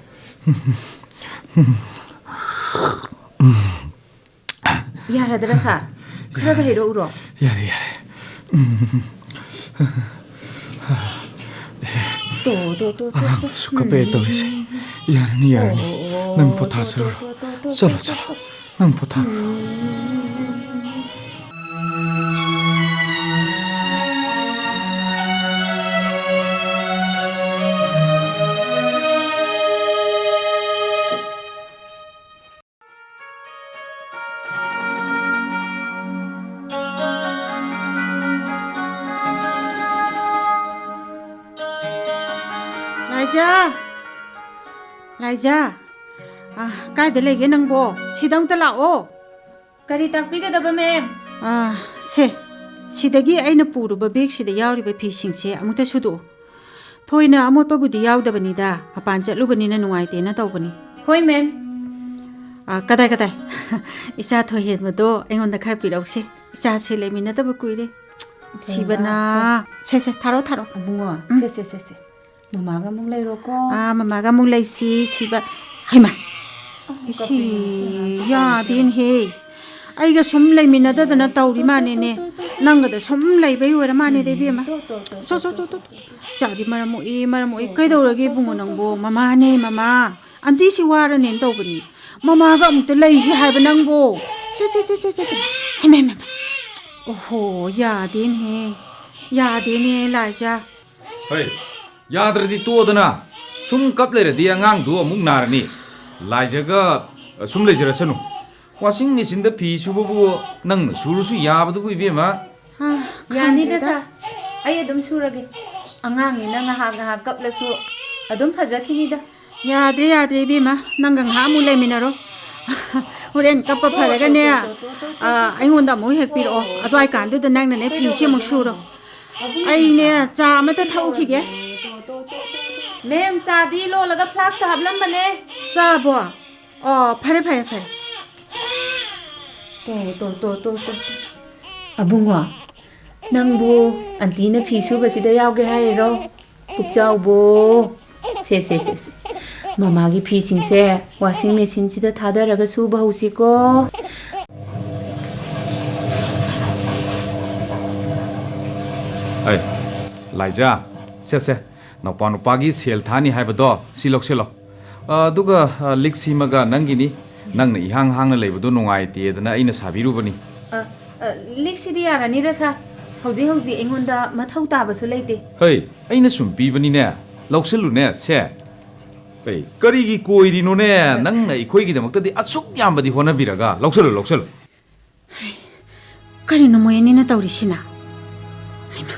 야라드라 사 그러가 해로 울어 야래 또 수컷 빼 떠오르지 야르니 능 포타스로 쩔어 능 포타 라이자 까이들 레게 낭보 시동들 라오 करी ताकपीगदबा मैम 세 시대기 아이나 뿌르바 백시대 야우리바 피싱세 아무타 수도 토이나 아모빠부디 야우다바니다 아pan ꯆꯠꯂꯨꯕꯅꯤ나 ꯅꯨꯡꯉꯥꯏꯇꯦꯅ ꯇꯧꯕꯅꯤ होय मैम कदाई इसा थोहेदमदो ꯑꯩꯉꯣꯟꯗ ꯈꯔ ꯄꯤꯔꯛꯎꯁꯦ इसासे लेमिनदबा कुइरे सिबना से थारो अबुंगो से ममागा मुंग लेरोको ममागा मुंग लेसी सिबा हाइमा इसी यादिन हे आइगा सुम लेमिनददना तौरी मानेने नंगदा सुम लेबै ओरा माने दे बेमा तो जादि मरमो ए कैदौरगे बुंगो नंगबो ममाने ममा आंटी सी वारने तौबनी ममागा अमत लेसी हाइब नंगबो से हाइमा ओहो यादेने लाजा ꯍꯣꯏ ꯌꯥꯗ꯭ꯔꯗꯤ ꯇꯣꯗꯅ ꯁꯨꯝ ꯀꯞ ꯂꯩꯔꯗꯤ ꯑꯉꯥꯡꯗꯨ ꯑꯃꯨꯛ ꯅꯥꯔꯅꯤ ꯂꯥꯏꯖꯒ ꯁꯨꯝ ꯂꯩꯖꯔꯁꯅꯨ ꯋꯥꯁꯤꯡ ꯃꯦꯆꯤꯟꯗ ꯐꯤ ꯁꯨꯕꯕꯨ ꯅꯪꯅ ꯁꯨꯔꯁꯨ ꯌꯥꯕꯗꯨꯕꯨ ꯏꯕꯦꯝꯃ यानीदा सा अय अदुम सुरगे अंगांगीना ngahak कपलसु अदुम फजखिनीदा याद्रे बेमा नंगा ngहा mu leminaro होरेन कप फरगने आइंगोंदा मो हेक पिरो अदवाई कांदु द नंगने ने फिसे मु सुरो आइने चा मत थाउखिगे मैम सादी लो लगा फ्लास्क हाबलम बने चा बो फरे तो अबुंगो ꯅꯪꯕꯨ ꯑꯟꯇꯤꯅ ꯐꯤ ꯁꯨꯕꯁꯤꯗ ꯌꯥꯎꯒꯦ ꯍꯥꯏꯔꯣ ꯄꯨꯛꯆꯥꯎꯕꯨ ꯁꯦ ꯃꯃꯥꯒꯤ ꯐꯤꯁꯤꯡꯁꯦ ꯋꯥꯁꯤꯡ ꯃꯦꯆꯤꯟꯁꯤꯗ ꯊꯥꯗꯔꯒ ꯁꯨꯕ ꯍꯧꯁꯤꯀꯣ ꯑꯩ ꯂꯥꯏꯖꯥ ꯁꯦ ꯅꯧꯄꯥ ꯅꯨꯄꯥꯒꯤ ꯁꯦꯜ ꯊꯥꯅꯤ ꯍꯥꯏꯕꯗꯣ ꯁꯤ ꯂꯧꯁꯤꯜꯂꯣ ꯑꯗꯨꯒ ꯂꯤꯛ ꯁꯤꯃꯒ ꯅꯪꯒꯤꯅꯤ ꯅꯪꯅ ꯏꯍꯥꯡ ꯍꯥꯡꯅ ꯂꯩꯕꯗꯣ ꯅꯨꯡꯉꯥꯏꯇꯦꯗꯅ ꯑꯩꯅ ꯁꯥꯕꯤꯔꯨꯕꯅꯤ ꯂꯤꯛꯁꯤꯗꯤ ꯌꯥꯔꯅꯤꯗ ꯁꯥꯔ ꯍꯧꯖꯤꯛ ꯑꯩꯉꯣꯟꯗ ꯃꯊꯧ ꯇꯥꯕꯁꯨ ꯂꯩꯇꯦ ꯍꯩ ꯑꯩꯅ ꯁꯨꯝ ꯄꯤꯕꯅꯤꯅꯦ ꯂꯧꯁꯤꯜꯂꯨꯅꯦ ꯁꯦ ꯑꯩ ꯀꯔꯤꯒꯤ ꯀꯣꯏꯔꯤꯅꯣꯅꯦ ꯅꯪꯅ ꯑꯩꯈꯣꯏꯒꯤꯗꯃꯛꯇꯗꯤ ꯑꯁꯨꯛ ꯌꯥꯝꯕꯗꯤ ꯍꯣꯠꯅꯕꯤꯔꯒ ꯂꯧꯁꯤꯜꯂꯨ ꯀꯔꯤꯅꯣ ꯃꯣꯏ ꯑꯅꯤꯅ ꯇꯧꯔꯤꯁꯤꯅ ꯍꯩꯃꯥ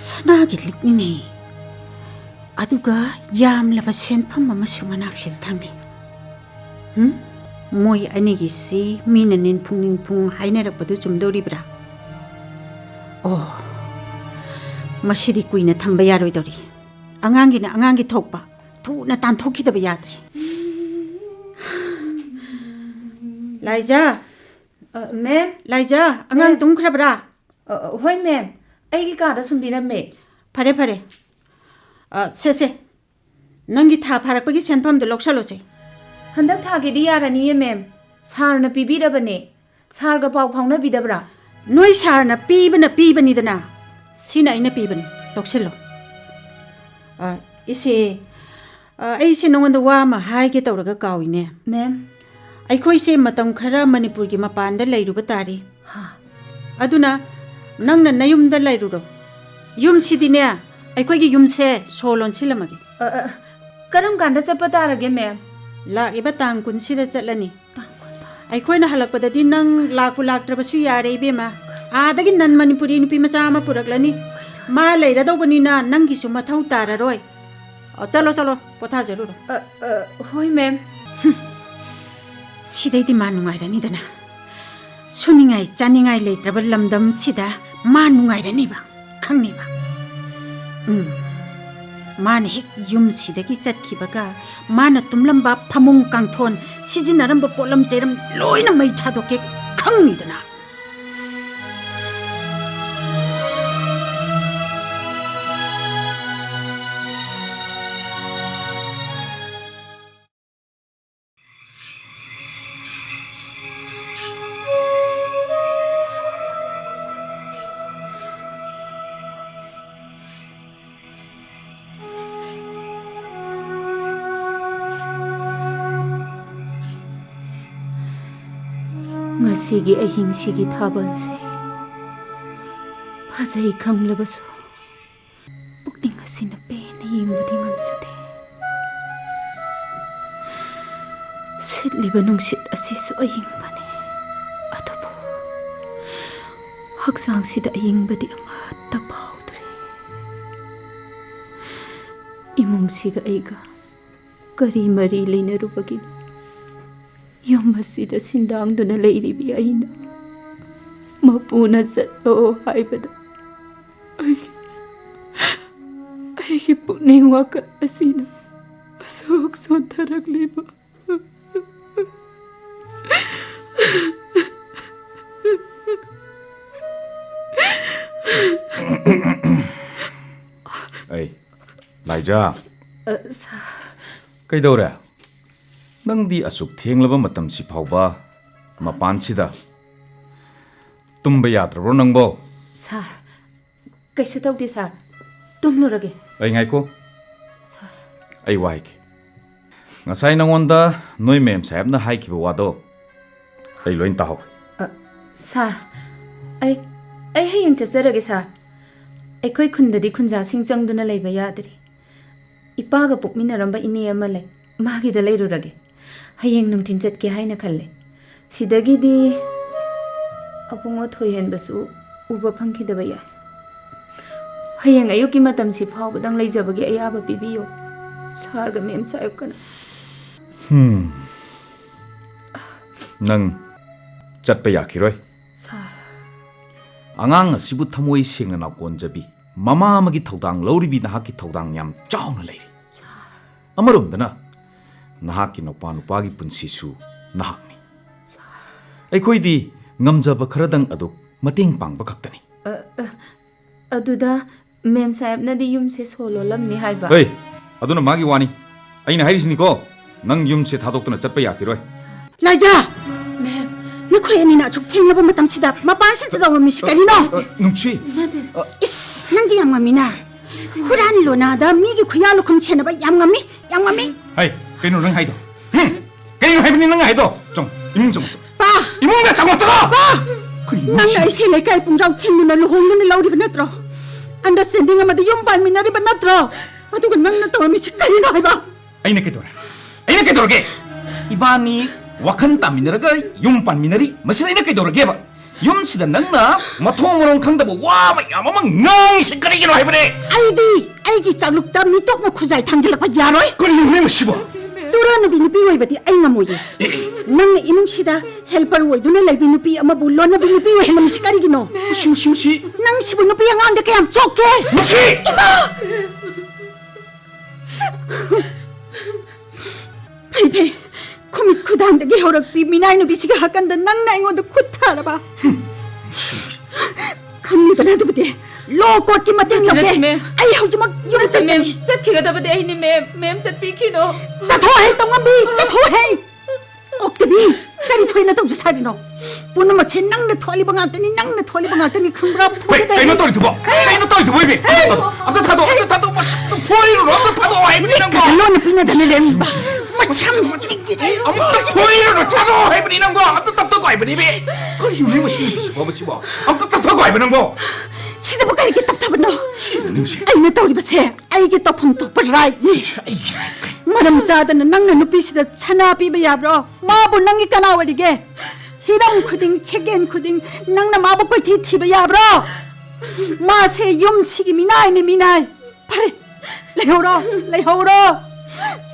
ꯁꯅꯥꯒꯤ ꯂꯤꯛꯅꯤꯅꯦ ꯑꯗꯨꯒ ꯌꯥꯝꯂꯕ ꯁꯦꯟꯐꯝ ꯑꯃꯁꯨ ꯃꯅꯥꯛꯁꯤꯗ ꯊꯝꯃꯤ ꯃꯣꯏ ꯑꯅꯤꯒꯤꯁꯤ ꯃꯤꯅ ꯅꯤꯟꯐꯨꯡ ꯍꯥꯏꯅꯔꯛꯄꯗꯨ ꯆꯨꯝꯗꯧꯔꯤꯕ꯭ꯔꯥ ꯑꯣ ꯃꯁꯤꯗꯤ ꯀꯨꯏꯅ ꯊꯝꯕ ꯌꯥꯔꯣꯏꯗꯧꯔꯤ ꯑꯉꯥꯡꯒꯤꯅ ꯑꯉꯥꯡꯒꯤ ꯊꯣꯛꯄ ꯊꯨꯅ ꯇꯥꯟꯊꯣꯛꯈꯤꯗꯕ ꯌꯥꯗ꯭ꯔꯦ ꯂꯥꯏꯖꯥ ꯃꯦꯝ ꯂꯥꯏꯖꯥ ꯑꯉꯥꯡ ꯇꯨꯝꯈ꯭ꯔꯕ꯭ꯔꯥ ꯍꯣꯏ ꯃꯦꯝ ꯑꯩꯒꯤ ꯀꯥꯗ ꯁꯨꯝꯕꯤꯔꯝꯃꯦ ꯐꯔꯦ ꯁꯦ ꯅꯪꯒꯤ ꯊꯥ ꯐꯥꯔꯛꯄꯒꯤ ꯁꯦꯟꯐꯝꯗꯣ ꯂꯧꯁꯜꯂꯣꯁꯦ ꯍꯟꯗꯛ ꯊꯥꯒꯤꯗꯤ ꯌꯥꯔꯅꯤꯌꯦ ꯃꯦꯝ ꯁꯥꯔꯅ ꯄꯤꯕꯤꯔꯕꯅꯦ ꯁꯥꯔꯒ ꯄꯥꯎ ꯐꯥꯎꯅꯕꯤꯗꯕ꯭ꯔꯥ ꯅꯣꯏ ꯁꯥꯔꯅ ꯄꯤꯕꯅꯤꯗꯅ ꯁꯤꯅ ꯑꯩꯅ ꯄꯤꯕꯅꯤ ꯂꯧꯁꯤꯜꯂꯣ ꯏꯆꯦ ꯑꯩꯁꯦ ꯅꯉꯣꯟꯗ ꯋꯥ ꯑꯃ ꯍꯥꯏꯒꯦ ꯇꯧꯔꯒ ꯀꯥꯎꯏꯅꯦ ꯃꯦꯝ ꯑꯩꯈꯣꯏꯁꯦ ꯃꯇꯝ ꯈꯔ ꯃꯅꯤꯄꯨꯔꯒꯤ ꯃꯄꯥꯟꯗ ꯂꯩꯔꯨꯕ ꯇꯥꯔꯤ ꯑꯗꯨꯅ ꯅꯪꯅ ꯅꯌꯨꯝꯗ ꯂꯩꯔꯨꯔꯣ ꯌꯨꯝꯁꯤꯗꯤꯅꯦ ꯑꯩꯈꯣꯏꯒꯤ ꯌꯨꯝꯁꯦ ꯁꯣ ꯂꯣꯟꯁꯤꯜꯂꯝꯃꯒꯦ ꯀꯔꯝ ꯀꯥꯟꯗ ꯆꯠꯄ ꯇꯥꯔꯒꯦ ꯃꯦꯝ ꯂꯥꯛꯏꯕ ꯇꯥꯡ 20ꯁꯤꯗ ꯆꯠꯂꯅꯤ ꯑꯩꯈꯣꯏꯅ ꯍꯜꯂꯛꯄꯗꯗꯤ ꯅꯪ ꯂꯥꯛꯄꯨ ꯂꯥꯛꯇ꯭ꯔꯕꯁꯨ ꯌꯥꯔꯦ ꯏꯕꯦꯝꯃ ꯑꯥꯗꯒꯤ ꯅꯟ ꯃꯅꯤꯄꯨꯔꯤ ꯅꯨꯄꯤ ꯃꯆꯥ ꯑꯃ ꯄꯨꯔꯛꯂꯅꯤ ꯃꯥ ꯂꯩꯔꯗꯧꯕꯅꯤꯅ ꯅꯪꯒꯤꯁꯨ ꯃꯊꯧ ꯇꯥꯔꯔꯣꯏ ꯆꯠꯂꯣ ꯄꯣꯊꯥꯖꯔꯨꯔꯣ ꯍꯣꯏ ꯃꯦꯝ ꯁꯤꯗꯩꯗꯤ ꯃꯥ ꯅꯨꯡꯉꯥꯏꯔꯅꯤꯗꯅ ꯁꯨꯅꯤꯡꯉꯥꯏ ꯆꯥꯅꯤꯡꯉꯥꯏ ꯂꯩꯇ꯭ꯔꯕ ꯂꯝꯗꯝꯁꯤꯗ ꯃꯥ ꯅꯨꯡꯉꯥꯏꯔꯅꯤꯕ ꯈꯪꯅꯤꯕ ꯃꯥꯅ ꯍꯦꯛ ꯌꯨꯝꯁꯤꯗꯒꯤ ꯆꯠꯈꯤꯕꯒ ꯃꯥꯅ ꯇꯨꯝꯂꯝꯕ ꯐꯃꯨꯡ ꯀꯥꯡꯊꯣꯟ ꯁꯤꯖꯤꯟꯅꯔꯝꯕ ꯄꯣꯠꯂꯝ ꯆꯩꯔꯝ ꯂꯣꯏꯅ ꯃꯩ ꯊꯥꯗꯣꯛꯀꯦ ꯈꯪꯅꯤꯗꯅ ꯉꯁꯤꯒꯤ ꯑꯍꯤꯡꯁꯤꯒꯤ ꯊꯥꯕꯜꯁꯦ ꯐꯖꯩ ꯈꯪꯂꯕꯁꯨ ꯄꯨꯛꯅꯤꯡ ꯑꯁꯤꯅ ꯄꯦꯟꯅ ꯌꯦꯡꯕꯗꯤ ꯉꯝꯖꯗꯦ ꯁꯤꯠꯂꯤꯕ ꯅꯨꯡꯁꯤꯠ ꯑꯁꯤꯁꯨ ꯑꯏꯪꯕꯅꯤ ꯑꯗꯨꯕꯨ ꯍꯛꯆꯥꯡꯁꯤꯗ ꯑꯏꯪꯕꯗꯤ ꯑꯃꯠꯇ ꯐꯥꯎꯗ꯭ꯔꯦ ꯏꯃꯨꯡꯁꯤꯒ ꯑꯩꯒ ꯀꯔꯤ ꯃꯔꯤ ꯂꯩꯅꯔꯨꯕꯒꯤꯅꯣ ꯌꯨꯝ ꯑꯁꯤꯗ ꯁꯤꯟꯗꯥꯡꯗꯨꯅ ꯂꯩꯔꯤꯕꯤ ꯑꯩꯅ ꯃꯄꯨꯅ ꯆꯠꯂꯣ ꯍꯥꯏꯕꯗ ꯑꯩꯒꯤ ꯄꯨꯛꯅꯤꯡ ꯋꯥꯈꯜ ꯑꯁꯤꯅ ꯑꯁꯨꯛ ꯁꯣꯟꯊꯔꯛꯂꯤꯕ ꯑꯩ ꯂꯥꯏꯖꯥ ꯁꯥꯔ ꯀꯩꯗꯧꯔꯦ ꯅꯪꯗꯤ ꯑꯁꯨꯛ ꯊꯦꯡꯂꯕ ꯃꯇꯝꯁꯤ ꯐꯥꯎꯕ ꯃꯄꯥꯟꯁꯤꯗ ꯇꯨꯝꯕ ꯌꯥꯗ꯭ꯔꯕ꯭ꯔꯣ ꯅꯪꯕꯣ ꯁꯥꯔ ꯀꯩꯁꯨ ꯇꯧꯗꯦ ꯁꯥꯔ ꯇꯨꯝꯂꯨꯔꯒꯦ ꯑꯩ ꯉꯥꯏꯈꯣ ꯁꯥꯔ ꯑꯩ ꯋꯥ ꯍꯥꯏꯒꯦ ꯉꯁꯥꯏ ꯅꯉꯣꯟꯗ ꯅꯣꯏ ꯃꯦꯝ ꯁꯥꯍꯦꯕꯅ ꯍꯥꯏꯈꯤꯕ ꯋꯥꯗꯣ ꯑꯩ ꯂꯣꯏ ꯇꯥꯍꯧꯏ ꯁꯥꯔ ꯑꯩ ꯍꯌꯦꯡ ꯆꯠꯆꯔꯒꯦ ꯁꯥꯔ ꯑꯩꯈꯣꯏ ꯈꯨꯟꯗꯗꯤ ꯈꯨꯟꯖꯥꯁꯤꯡ ꯆꯪꯗꯨꯅ ꯂꯩꯕ ꯌꯥꯗ꯭ꯔꯤ ꯏꯄꯥꯒ ꯄꯣꯛꯃꯤꯟꯅꯔꯝꯕ ꯏꯅꯦ ꯑꯃ ꯂꯩ ꯃꯥꯒꯤꯗ ꯂꯩꯔꯨꯔꯒꯦ ꯍꯌꯦꯡ ꯅꯨꯡꯊꯤꯟ ꯆꯠꯀꯦ ꯍꯥꯏꯅ ꯈꯜꯂꯦ ꯁꯤꯗꯒꯤꯗꯤ ꯑꯕꯨꯡꯉꯣ ꯊꯣꯏꯍꯦꯟꯕꯁꯨ ꯎꯕ ꯐꯪꯈꯤꯗꯕ ꯌꯥꯏ ꯍꯌꯦꯡ ꯑꯌꯨꯛꯀꯤ ꯃꯇꯝꯁꯤ ꯐꯥꯎꯕꯗꯪ ꯂꯩꯖꯕꯒꯤ ꯑꯌꯥꯕ ꯄꯤꯕꯤꯌꯣ ꯁꯥꯔꯒ ꯃꯦꯝ ꯁꯥꯍꯦꯕꯀꯅ ꯅꯪ ꯆꯠꯄ ꯌꯥꯈꯤꯔꯣꯏ ꯁꯥꯔ ꯑꯉꯥꯡ ꯑꯁꯤꯕꯨ ꯊꯃꯣꯏ ꯁꯦꯡꯅ ꯅꯥꯎꯀꯣꯟꯖꯕꯤ ꯃꯃꯥ ꯑꯃꯒꯤ ꯊꯧꯗꯥꯡ ꯂꯧꯔꯤꯕꯤ ꯅꯍꯥꯛꯀꯤ ꯊꯧꯗꯥꯡ ꯌꯥꯝ ꯆꯥꯎꯅ ꯂꯩꯔꯤ ꯑꯃꯔꯣꯝꯗꯅ ꯅꯍꯥꯛꯀꯤ ꯅꯨꯄꯥꯒꯤ ꯄꯨꯟꯁꯤꯁꯨ ꯅꯍꯥꯛꯅꯤ ꯑꯩꯈꯣꯏꯗꯤ ꯉꯝꯖꯕ ꯈꯔꯗꯪ ꯑꯗꯨ ꯃꯇꯦꯡ ꯄꯥꯡꯕ ꯈꯛꯇꯅꯤ ꯑꯗꯨꯗ ꯃꯦꯝ ꯁꯥꯍꯦꯕꯅꯗꯤ ꯌꯨꯝꯁꯦ ꯁꯣ ꯂꯣꯜꯂꯝꯅꯤ ꯍꯥꯏꯕ ꯑꯩ ꯑꯗꯨꯅ ꯃꯥꯒꯤ ꯋꯥꯅꯤ ꯑꯩꯅ ꯍꯥꯏꯔꯤꯁꯤꯅꯤꯀꯣ ꯅꯪ ꯌꯨꯝꯁꯦ ꯊꯥꯗꯣꯛꯇꯨꯅ ꯆꯠꯄ ꯌꯥꯈꯤꯔꯣꯏ ꯂꯥꯏꯖꯥ ꯃꯦꯝ ꯅꯈꯣꯏ ꯑꯅꯤꯅ ꯑꯁꯨꯛ ꯊꯦꯡꯂꯕ ꯃꯇꯝꯁꯤꯗ ꯃꯄꯥꯟꯁꯤꯗ ꯇꯧꯔꯝꯃꯤꯁꯤ ꯀꯔꯤꯅꯣ ꯅꯨꯡꯁꯤ 이씨, 낭디 양맘이나 후란 로나다 미기 구야로 kum체나봐 양맘이 양맘이 아이 그이노 능 하이도 그이노 하이브니 능 하이도 좀 이문 좀 빠 이문가 잡아 잡아 낭나 이세 내가 뿡자우 템누나 루홍누나 라우리바 나트로 안더스탠딩 아마도 용반 미나리바 나트로 아두가 낭나 떠오미치 까리나 해봐 아이네 깨돌게 이바니 와칸 따미너가 용반 미너리 무슨 이네 깨돌게 봐 윰시다 낭나 마통으로 강다보 와마 야마마 낭이 색깔이기로 해버려 아이기 짤룩다 미떡나 쿠자이 당질락바 야로이 그리 왜 씹어 뚜라누 비누비 와이바디 아잉아 모예 낭나 이뭉시다 헬퍼 와이두나 라이비 누비 아마 불로나 비누비 와 헬람시 까리기노 무시 낭시부 누비 양안데 그냥 쫓게 무시 페이페이 코밋 쿠다한데게 허럭비 미나이 누비시가 하간다 낭나 잉어도 쿠타라봐 갑니다 나도 그때 로꼬기 마땡 그렇지, 여게 매. 아이 하지마 용자 ꯃꯦꯝ ꯆꯠꯈꯤꯒꯗꯕꯗꯤ ꯑꯩꯅꯤ ꯃꯦꯝ ꯆꯠꯄꯤꯈꯤꯅꯣ 짜토해 똥맘비 짜토해 억대비 까리 토이나 똥주 살이노 보는 마치 낭내 토알리방 왔더니 낭내 토알리방 왔더니 큰브라 포기다 그이노 떨이 두고 그이노 떨이 두고 이비 아무튼 타도 포이로 너도 타도 해버리는 거 로나 비나다네 렘바 마참 아무튼 포이로 타도 해버리는 거 아무튼 답답고 해버리비 그리 왜 씹어 아무튼 답답고 해버리는 거 시대부 까리게 답답한 너 냄새 아이나 떠오리 보세 아이게 떡품 똑바라이 마람 짜다는 낭나 누비시다 차나 비비 야브로 마부 낭이 까나와리게 히랑 쿠딩 체겐 쿠딩 낭나 마부 꼴티 티비 야브로 마세 용식이 미나이네 미나이 파래 레호로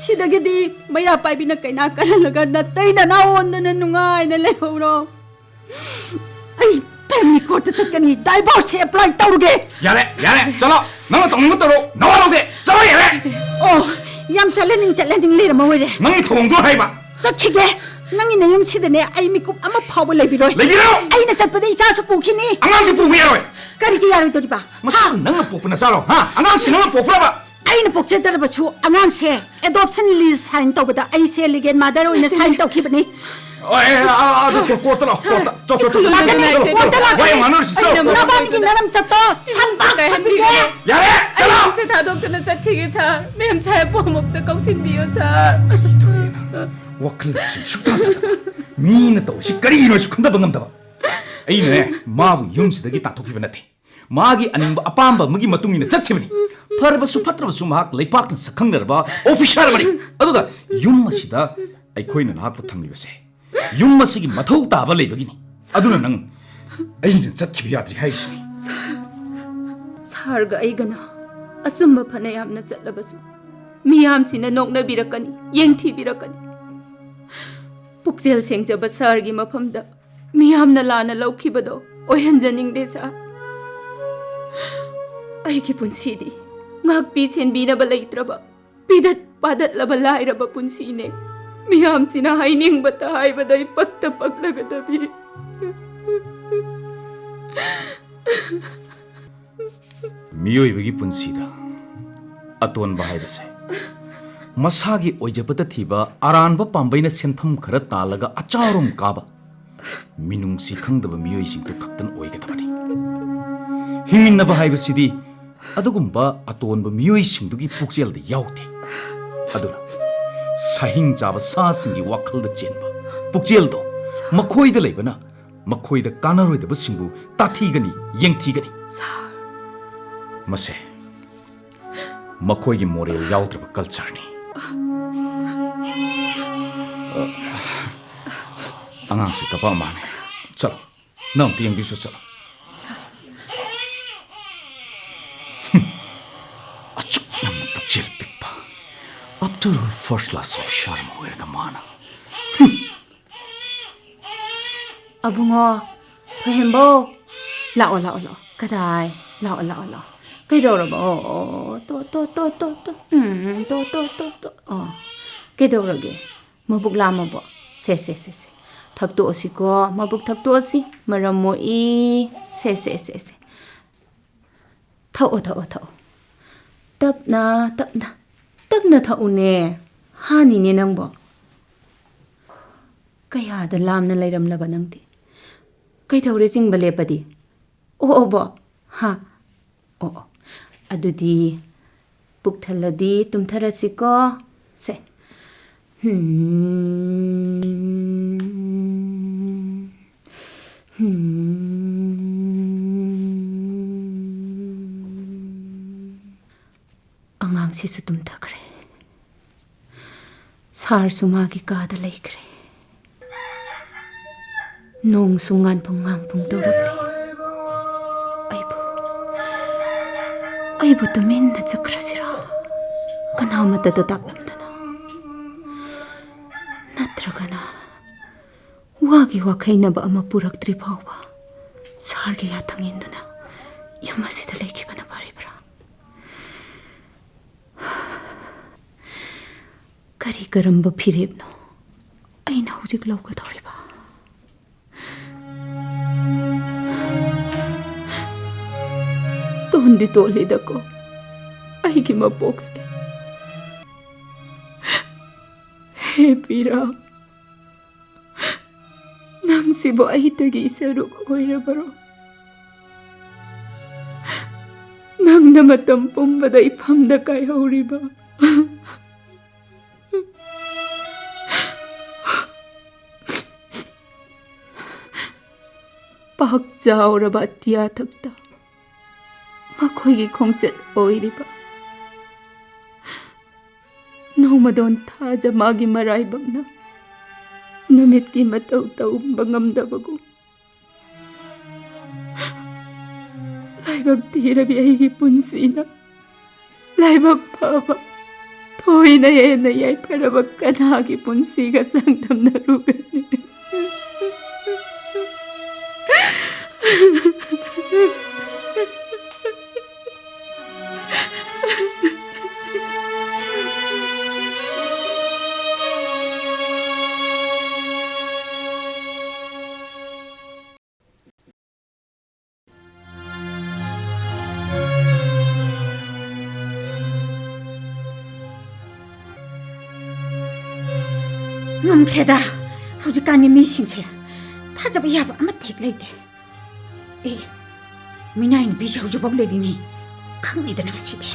시다게디 마이라 빠이비나 까이나 까라라가 나 따이나 나온다는 누가이나 레호로 아이 뱀이 코트 쳤더니 다이버스 애플라이 떠오르게 야래 잘라 너가 떠는 것 따로 나와도 돼 잘라 야래 양 잘래닝 리라 뭐래 너희 통도 해봐 쫓기게 낭이 내 염시드네 아이 미국 아마 파워 레비로 아이나 잡바데 이자서 보기니 안강도 뽑으야로 까리게 야르더리바 마사 너가 뽑으나 살아 안강씨 너가 뽑으라봐 아이나 복제더라바추 안강세 에도옵션 리즈 사인 떠보다 아이세 리겐 마다로 있는 사인 떠기버니 꼬르더라 나가니 꼬르더라 왜 만을 진짜 나반이기 나람 쳤도 삼박 한비게 야래 잘라 ꯌꯨꯝꯁꯦ ꯊꯥꯗꯣꯛꯇꯨꯅ ꯆꯠꯈꯤꯒꯦ ꯁꯥꯔ ꯃꯦꯝ ꯁꯥꯍꯦꯕ ꯑꯃꯨꯛꯇ ꯀꯧꯁꯤꯟꯕꯤꯌꯨ ꯁꯥꯔ 와클지 숙다다 미는 또 시까리노 숙한다방 감다바 아이네 마부 용시덕이 땅토기바 나테 마기 아닌바 아빠암바 무기 마뚱이나 짝치버니 파르바 수파트라바 수막 레이파크나 sakang나르바 오피샤르바니 아도가 용마시다 아이코이는 학부 탕리베세 용마시기 마타우 따바 레이버기니 아도나 능 아이는 짝키비 야드리 하이시니 ꯁꯥꯔꯒ ꯑꯩꯒꯅ ꯑꯆꯨꯝꯕ ꯐꯅ ꯌꯥꯝꯅ ꯆꯠꯂꯕꯁꯨ ꯃꯤꯌꯥꯝꯁꯤꯅ ꯅꯣꯛꯅꯕꯤꯔꯛꯀꯅꯤ ꯌꯦꯡꯊꯤꯕꯤꯔꯛꯀꯅꯤ ꯄꯨꯛꯆꯦꯜ ꯁꯦꯡꯖꯕ ꯁꯥꯔꯒꯤ ꯃꯐꯝꯗ ꯃꯤꯌꯥꯝꯅ ꯂꯥꯟꯅ ꯂꯧꯈꯤꯕꯗꯣ ꯑꯣꯏꯍꯟꯖꯅꯤꯡꯗꯦ ꯁꯥꯔ ꯑꯩꯒꯤ ꯄꯨꯟꯁꯤꯗꯤ ꯉꯥꯛꯄꯤ ꯁꯦꯟꯕꯤꯅꯕ ꯂꯩꯇ꯭ꯔꯕ ꯄꯤꯗꯠ ꯄꯥꯗꯠꯂꯕ ꯂꯥꯏꯔꯕ ꯄꯨꯟꯁꯤꯅꯦ ꯃꯤꯌꯥꯝꯁꯤꯅ ꯍꯥꯏꯅꯤꯡꯕꯇ ꯍꯥꯏꯕꯗ ꯑꯩ ꯄꯛꯇ ꯄꯛꯂꯒꯗꯕꯤ 미요이ꯕꯒꯤ ꯄꯨꯟꯁꯤꯗ ꯑꯇꯣꯟꯕ ꯍꯥꯏꯕꯁꯦ ꯃꯁꯥꯒꯤ ꯑꯣꯏꯖꯕꯗ ꯊꯤꯕ ꯑꯔꯥꯟꯕ ꯄꯥꯝꯕꯩꯅ ꯁꯦꯟꯐꯝ ꯈꯔ ꯇꯥꯜꯂꯒ ꯑꯆꯥꯎꯔꯣꯝ ꯀꯥꯕ ꯃꯤꯅꯨꯡꯁꯤ ꯈꯪꯗꯕ ꯃꯤꯑꯣꯏꯁꯤꯡꯗꯨ ꯈꯛꯇꯅ ꯑꯣꯏꯒꯗꯕꯅꯤ ꯍꯤꯡꯃꯤꯟꯅꯕ ꯍꯥꯏꯕꯁꯤꯗꯤ ꯑꯗꯨꯒꯨꯝꯕ ꯑꯇꯣꯟꯕ ꯃꯤꯑꯣꯏꯁꯤꯡꯗꯨꯒꯤ ꯄꯨꯛꯆꯦꯜꯗ ꯌꯥꯎꯗꯦ ꯑꯗꯨꯅ ꯁꯥꯍꯤꯡ ꯆꯥꯕ ꯁꯥꯁꯤꯡꯒꯤ ꯋꯥꯈꯜꯗ ꯆꯦꯟꯕ ꯄꯨꯛꯆꯦꯜꯗꯣ ꯃꯈꯣꯏꯗ ꯂꯩꯕꯅ ꯃꯈꯣꯏꯗ ꯀꯥꯟꯅꯔꯣꯏꯗꯕꯁꯤꯡꯕꯨ ꯇꯥꯊꯤꯒꯅꯤ ꯌꯦꯡꯊꯤꯒꯅꯤ ꯃꯁꯦ ꯃꯈꯣꯏꯒꯤ ꯃꯣꯔꯦꯜ ꯌꯥꯎꯗ꯭ꯔꯕ ꯀꯜꯆꯔꯅꯤ ꯑꯉꯥꯡꯁꯤ ꯀꯄꯥ ꯃꯥꯅꯦ ꯆꯠꯂꯣ ꯅꯪ ꯑꯝꯇ ꯌꯦꯡꯕꯤꯁꯨ ꯆꯠꯂꯣ ꯑꯆꯨꯛ ꯌꯥꯝꯅ ꯄꯨꯛꯆꯦꯜ ꯄꯤꯛꯄ after all first class officer ꯑꯃ ꯑꯣꯏꯔꯒ ꯃꯥꯅ ꯑꯕꯨꯡꯉꯣ ꯊꯣꯏꯍꯦꯝꯕꯣ ꯂꯥꯛꯑꯣ ꯀꯗꯥꯏ ꯂꯥꯛꯑꯣ ꯀꯩꯗꯧꯔꯕ ꯀꯩꯗꯧꯔꯒꯦ ꯃꯕꯨꯛ ꯂꯥꯝꯃꯕꯣ ꯁꯦ ꯊꯛꯇꯣꯛꯑꯁꯤꯀꯣ ꯃꯕꯨꯛ ꯊꯛꯇꯣꯛꯑꯁꯤ ꯃꯔꯝ ꯃꯣꯛꯏ ꯁꯦ ꯊꯛꯑꯣ ꯊꯛꯑꯣ ꯊꯛꯑꯣ ꯇꯞꯅ ꯇꯞꯅ ꯇꯞꯅ ꯊꯛꯎꯅꯦ ꯍꯥꯅꯤꯅꯦ ꯅꯪꯕꯣ ꯀꯌꯥꯗ ꯂꯥꯝꯅ ꯂꯩꯔꯝꯂꯕ ꯅꯪꯗꯤ ꯀꯩꯗꯧꯔꯦ ꯆꯤꯡꯕ ꯂꯦꯞꯄꯗꯤ ꯑꯣꯕꯣ ꯍꯥ ꯑꯣ ꯑꯗꯨꯗꯤ ꯄꯨꯛ ꯊꯜꯂꯗꯤ ꯇꯨꯝꯊꯔꯁꯤꯀꯣ ꯁꯦ ꯑꯉꯥꯡꯁꯤꯁꯨ ꯇꯨꯝꯊꯈ꯭ꯔꯦ ꯁꯥꯔꯁꯨ ꯃꯥꯒꯤ ꯀꯥꯗ ꯂꯩꯈ꯭ꯔꯦ ꯅꯣꯡꯁꯨ ꯉꯥꯟꯐꯨꯡ ꯉꯥꯡꯐꯨꯡ ꯇꯧꯔꯛꯂꯦ ꯑꯩꯕꯨ ꯇꯨꯃꯤꯟꯅ ꯆꯠꯈ꯭ꯔꯁꯤꯔꯥ ꯀꯅꯥꯃꯠꯇꯗ ꯇꯥꯛꯂꯝꯗꯅ ꯅꯠꯇ꯭ꯔꯒꯅ ꯋꯥꯒꯤ ꯋꯥꯈꯩꯅꯕ ꯑꯃ ꯄꯨꯔꯛꯇ꯭ꯔꯤ ꯐꯥꯎꯕ ꯁꯥꯔꯒꯤ ꯌꯥꯊꯪ ꯏꯟꯗꯨꯅ ꯌꯨꯝ ꯑꯁꯤꯗ ꯂꯩꯈꯤꯕꯅ ꯐꯔꯤꯕ꯭ꯔꯥ ꯀꯔꯤ ꯀꯔꯝꯕ ꯐꯤꯔꯦꯞꯅꯣ ꯑꯩꯅ ꯍꯧꯖꯤꯛ ꯂꯧꯒꯗꯧꯔꯤꯕ ꯇꯣꯟꯗꯤ ꯇꯣꯜꯂꯤꯗꯀꯣ ꯑꯩꯒꯤ ꯃꯄꯣꯛꯁꯦ ꯍꯦ ꯄꯤꯔꯥ ꯅꯪꯁꯤꯕꯨ ꯑꯩꯇꯒꯤ ꯁꯔꯨꯛ ꯑꯣꯏꯔꯕꯔꯣ ꯅꯪꯅ ꯃꯇꯝ ꯄꯨꯝꯕꯗ ꯏꯐꯝꯗ ꯀꯥꯏꯍꯧꯔꯤꯕ ꯄꯥꯛ ꯆꯥꯎꯔꯕ ꯑꯇꯤꯌꯥꯊꯛꯇ ꯃꯈꯣꯏꯒꯤ ꯈꯣꯡꯆꯠ ꯑꯣꯏꯔꯤꯕ ꯅꯣꯡꯃꯗꯣꯟ ꯊꯥꯖ ꯃꯥꯒꯤ ꯃꯔꯥꯏꯕꯛꯅ ꯅꯨꯃꯤꯠꯀꯤ ꯃꯇꯧ ꯇꯧꯕ ꯉꯝꯗꯕꯒꯨꯝ ꯂꯥꯏꯕꯛ ꯊꯤꯔꯕꯤ ꯑꯩꯒꯤ ꯄꯨꯟꯁꯤꯅ ꯂꯥꯏꯕꯛ ꯐꯕ ꯊꯣꯏꯅ ꯍꯦꯟꯅ ꯌꯥꯏꯐꯔꯕ ꯀꯅꯥꯒꯤ ꯄꯨꯟꯁꯤꯒ ꯆꯥꯡꯗꯝꯅꯔꯨꯒꯅꯤ ꯉꯝꯈ꯭ꯔꯦꯗ ꯍꯧꯖꯤꯛꯀꯥꯟꯒꯤ ꯃꯤꯁꯤꯡꯁꯦ ꯊꯥꯖꯕ ꯌꯥꯕ ꯑꯃꯠꯇ ꯍꯦꯛ ꯂꯩꯇꯦ ꯃꯤꯅꯥꯏ ꯅꯨꯄꯤꯁꯦ ꯍꯧꯖꯤꯛꯐꯥꯎ ꯂꯩꯔꯤꯅꯤ ꯈꯪꯅꯤꯗꯅ ꯉꯁꯤꯗꯤ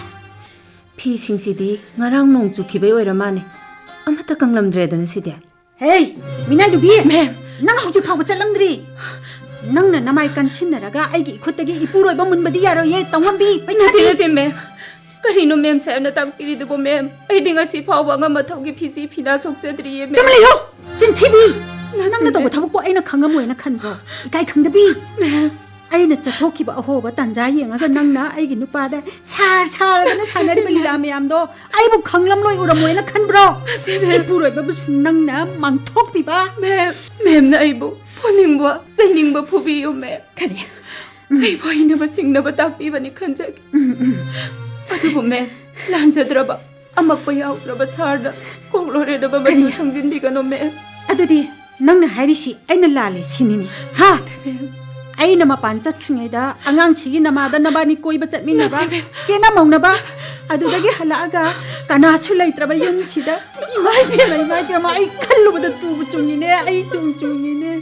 ꯐꯤꯁꯤꯡꯁꯤꯗꯤ ꯉꯔꯥꯡ ꯅꯣꯡ ꯆꯨꯈꯤꯕꯩ ꯑꯣꯏꯔ ꯃꯥꯅꯦ ꯑꯃꯠꯇ ꯀꯪꯂꯝꯗ꯭ꯔꯦꯗꯅ ꯁꯤꯗꯤ ꯍꯦ ꯃꯤꯅꯥꯏ ꯅꯨꯄꯤ ꯃꯦꯝ ꯅꯪ ꯍꯧꯖꯤꯛ ꯐꯥꯎꯕ ꯆꯠꯂꯝꯗ꯭ꯔꯤ ꯅꯪꯅ ꯅꯃꯥꯏ ꯀꯟꯁꯤꯟꯅꯔꯒ ꯑꯩꯒꯤ ꯏꯈꯨꯠꯇꯒꯤ ꯏꯄꯨꯔꯣꯏꯕ ꯃꯨꯟꯕꯗꯤ ꯌꯥꯔꯣꯏꯌꯦ ꯇꯧꯉꯝꯕꯤ ꯅꯠꯇꯦ ꯃꯦꯝ ꯀꯔꯤꯅꯣ ꯃꯦꯝ ꯁꯥꯍꯦꯕꯅ ꯇꯥꯛꯄꯤꯔꯤꯗꯨꯕꯣ ꯃꯦꯝ ꯑꯩꯗꯤ ꯉꯁꯤ ꯐꯥꯎꯕ ꯑꯉꯝ ꯑꯊꯧꯒꯤ ꯐꯤꯖꯤ ꯐꯤꯅꯥ ꯁꯣꯛꯆꯗ꯭ꯔꯤꯌꯦ ꯃꯦꯝ ꯂꯩꯌꯣ ꯆꯤꯟꯊꯤꯕꯤ ꯅꯪꯅ ꯇꯧꯕ ꯊꯕꯛꯄꯨ ꯑꯩꯅ ꯈꯪꯉꯝꯃꯣꯏꯅ ꯈꯟꯕ꯭ꯔꯣ ꯏꯀꯥꯏ ꯈꯪꯗꯕꯤ ꯑꯩꯅ ꯆꯠꯊꯣꯛꯈꯤꯕ ꯑꯍꯣꯕ ꯇꯥꯟꯖꯥ ꯌꯦꯡꯉꯒ ꯅꯪꯅ ꯑꯩꯒꯤ ꯅꯨꯄꯥꯗ ꯁꯥꯔꯗꯅ ꯁꯥꯟꯅꯔꯤꯕ ꯂꯤꯂꯥ ꯃꯌꯥꯝꯗꯣ ꯑꯩꯕꯨ ꯈꯪꯂꯝꯂꯣꯏ ꯎꯔꯝꯃꯣꯏꯅ ꯈꯟꯕ꯭ꯔꯣ ꯏꯄꯨꯔꯣꯏꯕꯕꯨꯁꯨ ꯅꯪꯅ ꯃꯥꯡꯊꯣꯛꯄꯤꯕ ꯃꯦꯝꯅ ꯑꯩꯕꯨ ꯐꯨꯅꯤꯡꯕ ꯆꯩꯅꯤꯡꯕ ꯐꯨꯕꯤꯌꯨ ꯃꯦꯝ ꯀꯔꯤ ꯑꯩꯕꯨ ꯍꯩꯅꯕ ꯁꯤꯡꯅꯕ ꯇꯥꯛꯄꯤꯕꯅꯤ ꯈꯟꯖꯒꯦ ꯑꯗꯨꯕꯨ ꯃꯦꯝ ꯂꯥꯟꯖꯗ꯭ꯔꯕ ꯑꯃꯛꯄ ꯌꯥꯎꯗ꯭ꯔꯕ ꯁꯥꯔꯗ ꯀꯣꯛꯂꯣꯔꯦꯗꯕ ꯃꯆꯨ ꯁꯪꯖꯤꯟꯕꯤꯒꯅꯨ ꯃꯦꯝ ꯑꯗꯨꯗꯤ ꯅꯪꯅ ꯍꯥꯏꯔꯤꯁꯤ ꯑꯩꯅ ꯂꯥꯜꯂꯦ ꯁꯤꯅꯤꯅꯦ ꯍꯥ ꯑꯩꯅ ꯃꯄꯥꯟ ꯆꯠꯈ꯭ꯔꯤꯉꯩꯗ ꯑꯉꯥꯡꯁꯤꯒꯤ ꯅꯃꯥꯗ ꯅꯕꯥꯅꯤ ꯀꯣꯏꯕ ꯆꯠꯃꯤꯟꯅꯕ ꯀꯦꯅꯃꯧꯅꯕ ꯑꯗꯨꯗꯒꯤ ꯍꯜꯂꯛꯑꯒ ꯀꯅꯥꯁꯨ ꯂꯩꯇ꯭ꯔꯕ ꯌꯨꯝꯁꯤꯗ ꯏꯃꯥꯏ ꯄꯦꯝꯃ ꯑꯩ ꯈꯜꯂꯨꯕꯗ ꯇꯨꯕ ꯆꯨꯡꯉꯤꯅꯦ ꯑꯩ ꯇꯨꯡ ꯆꯨꯡꯉꯤꯅꯦ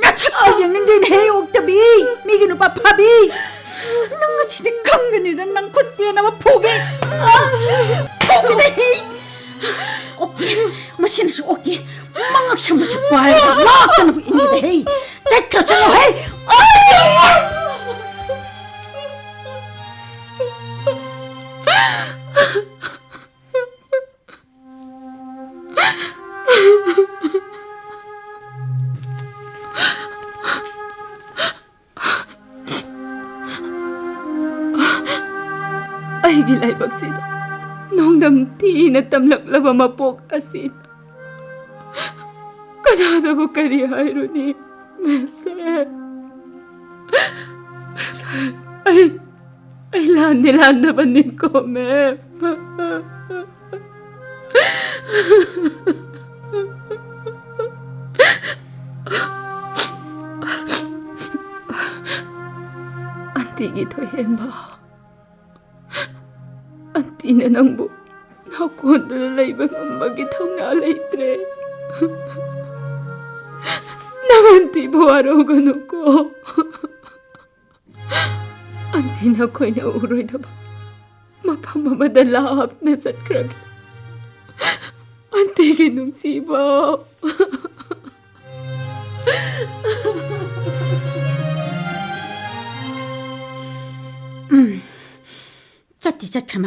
ꯅꯁꯛꯇꯨ ꯌꯦꯡꯅꯤꯡꯗꯦꯅꯦ ꯍꯦ ꯑꯣꯛꯇꯕꯤ ꯃꯤꯒꯤ ꯅꯨꯄꯥ ꯐꯥꯕꯤ ꯅꯪ ꯉꯁꯤꯗꯤ ꯈꯪꯒꯅꯤꯗ ꯅꯪ ꯈꯨꯠ ꯄꯦꯟꯅꯕ ꯐꯨꯒꯦ ꯐꯨꯒꯦꯗ ꯍꯦ ꯑꯣꯛꯇꯦ ꯃꯁꯤꯅꯁꯨ ꯑꯣꯛꯇꯦ ꯃꯉꯛ ꯁꯝꯕꯁꯨ ꯄꯥꯏꯔꯒ ꯂꯥꯛꯇꯅꯕꯨ ꯏꯅꯤꯗ ꯍꯦ ꯆꯠꯈ꯭ꯔꯁꯅꯨ ꯍꯦ ꯑꯩꯒꯤ ꯂꯥꯏꯕꯛꯁꯤꯗ ꯅꯣꯡꯗꯝ ꯊꯤꯅ ꯇꯝꯂꯛꯂꯕ ꯃꯄꯣꯛ ꯑꯁꯤꯅ ꯀꯅꯥꯗꯕꯨ ꯀꯔꯤ ꯍꯥꯏꯔꯨꯅꯤ ꯃꯦꯝ ꯁꯥꯍꯦꯕ ꯑꯩ ꯂꯥꯟꯗꯕꯅꯤꯀꯣ ꯃꯦꯝ 안티기 토헨바 안티나 낭부 나콘들 레이바 감바기 탕나 레이트레 나 안티 보아로가 놓고 안티나 코이나 우로이다바 마파마마다 라합나 삿크라게 안티기 농시바 ꯆꯠꯇꯤ ꯆꯠꯈ꯭ꯔ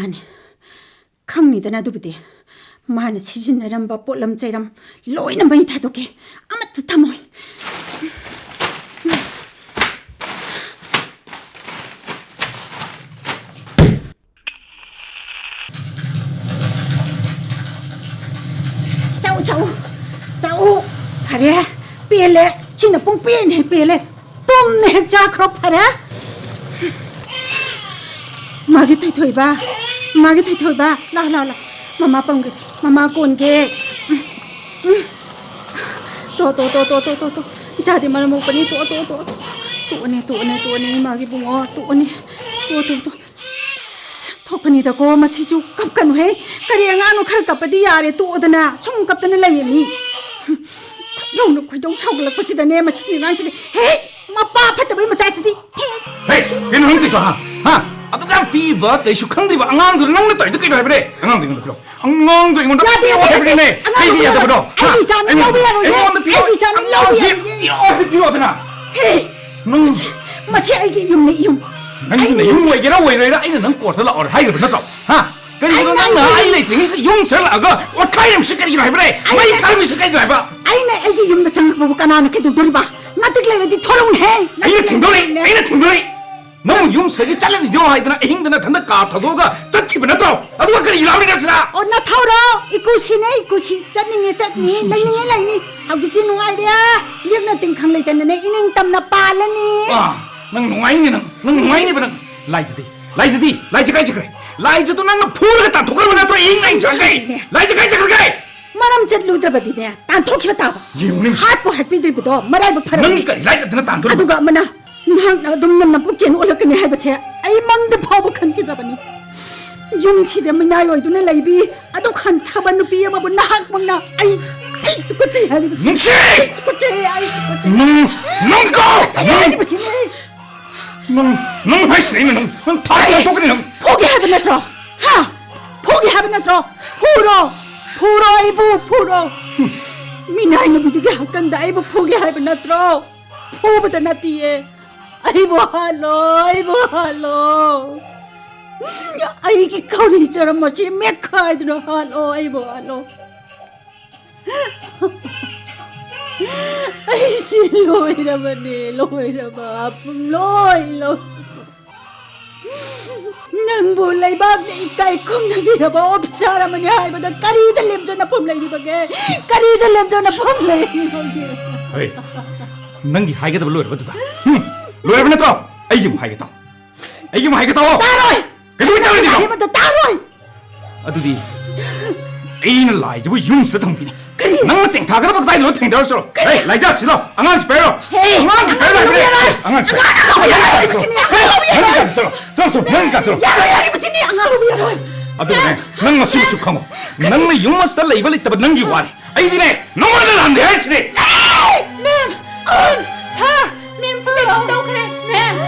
ꯈꯪꯅꯤꯗꯅ ꯑꯗꯨꯕꯨꯗꯤ ꯃꯥꯅ ꯁꯤꯖꯤꯟꯅꯔꯝꯕ ꯄꯣꯠꯂꯝ ꯆꯩꯔꯝ ꯂꯣꯏꯅ ꯃꯩ ꯊꯥꯗꯣꯛꯀꯦ ꯑꯃꯠꯇ ꯊꯝꯃꯣꯏ ꯆꯥꯎ ꯐꯔꯦ ꯄꯦꯜꯂꯦ ꯁꯤꯅ ꯄꯨꯡ ꯄꯦꯟꯅ ꯄꯦꯜꯂꯦ ꯇꯨꯝꯅ ꯍꯦꯛ ꯆꯥꯈ꯭ꯔꯣ ꯐꯔꯦ 마게 토이토이바 라라라 마마 뻥그지 마마 꼰게 또 이자디 말 먹더니 또네 마게 붕어 또네 토퍼니다고 마치주 깝간노 해 까리 앙아노 칼깝바디 야레 또오드나 총 깝다는 라이미 용노 kuidong 차올락버지다네 마치디 난시디 헤이 마빠 파트바이 마차치디 헤이 걔는 흥기서 하 아두가 비버 대슈 칸드리바 앙앙들 낭나 떠 이렇게 해버려 앙앙들 이거 필요 앙앙들 이거 다 해버리네 헤이 야다 버려 아이 자는 러비야로 아이 자는 러비야로 어디 필요하더나 헤이 너 마치 아이게 용 근데 용 왜게라 왜래라 아이는 넌 꼬르라 얼 하이를 넣어 하 그리고 너는 아이 레이팅이 용철아가 어카이름 시까지 해버려 마이 카름이 시까지 해봐 아이네 아이게 용도 장보고 까나는 게 돌이봐 나득래라디 토롱 해 아이는 팅돌이 너무 용색이 잘라니 영화이드나 행드나 단다 까타도가 쩌치브 나도 아두가 그리 일하는 거잖아 나 타오러 이코시네 이코시 짠닝이 라이니 아우지기 농아이야 리역나 띵캉 레이다네 이닝 땀나 빨라니 능 농아이니 버는 라이즈가 그래 라이즈도 낭나 포르겠다 도가르만 나도 잉잉 저게 라이즈가 그래 마람 젖루드버디네 딴 토키었다고 예우님 핫보 핫비들부터 말아이브 팔아 능니까 라이즈 드나 딴 돌아 아두가 뭐나 나 동남나 뽑지는 올라가네 해봐채 아이 망대 파복한 기다바니 용시대 미나요이두네 라이비 아독한 타반 누비야 마보 나학 먹나 아이 뚜꼬찌 아니 뭉치 뚜꼬찌 아이 뚜꼬찌 뭉고 아니 무슨 능 하시네 능 타이가 도그리 능 포기하면 나들어 포기하면 나들어 포로 아이부 포로 미나이는 부두게 학간다 아이부 포기하면 나들어 포보다 나띠에 아이고 할로 아이기 가오리처럼 멋지 메카이드로 할로 아이고 할로 아이지 로이라마 아픔 로이 낭보 라이박 이까이 콩나비라바 오피사라마니 하이보다 까리들 냄새나 폼라이리바게 까리들 냄새나 폼라이리바게 헤이 능기 하이게다 로이라바두다 로이라바 나도 아이기 뭐 하이게다 따로이 그리고 따로이 하이보다 따로이 아두디 에이는 라이즈부 용스 덤비니 그래 낭나 땡 타그라바 사이드로 땡더서 에이 라이자 시도 앙안 스페로 헤이 앙안 스페로 앙안 스페로 야로야리 무슨 앙아로비야 아두네 낭나 심숙하고 낭나 용마스 달라 이발 있다바 낭기 와리 아이디네 너무는 안돼 하시네 맴 선배 온다고 그래 맴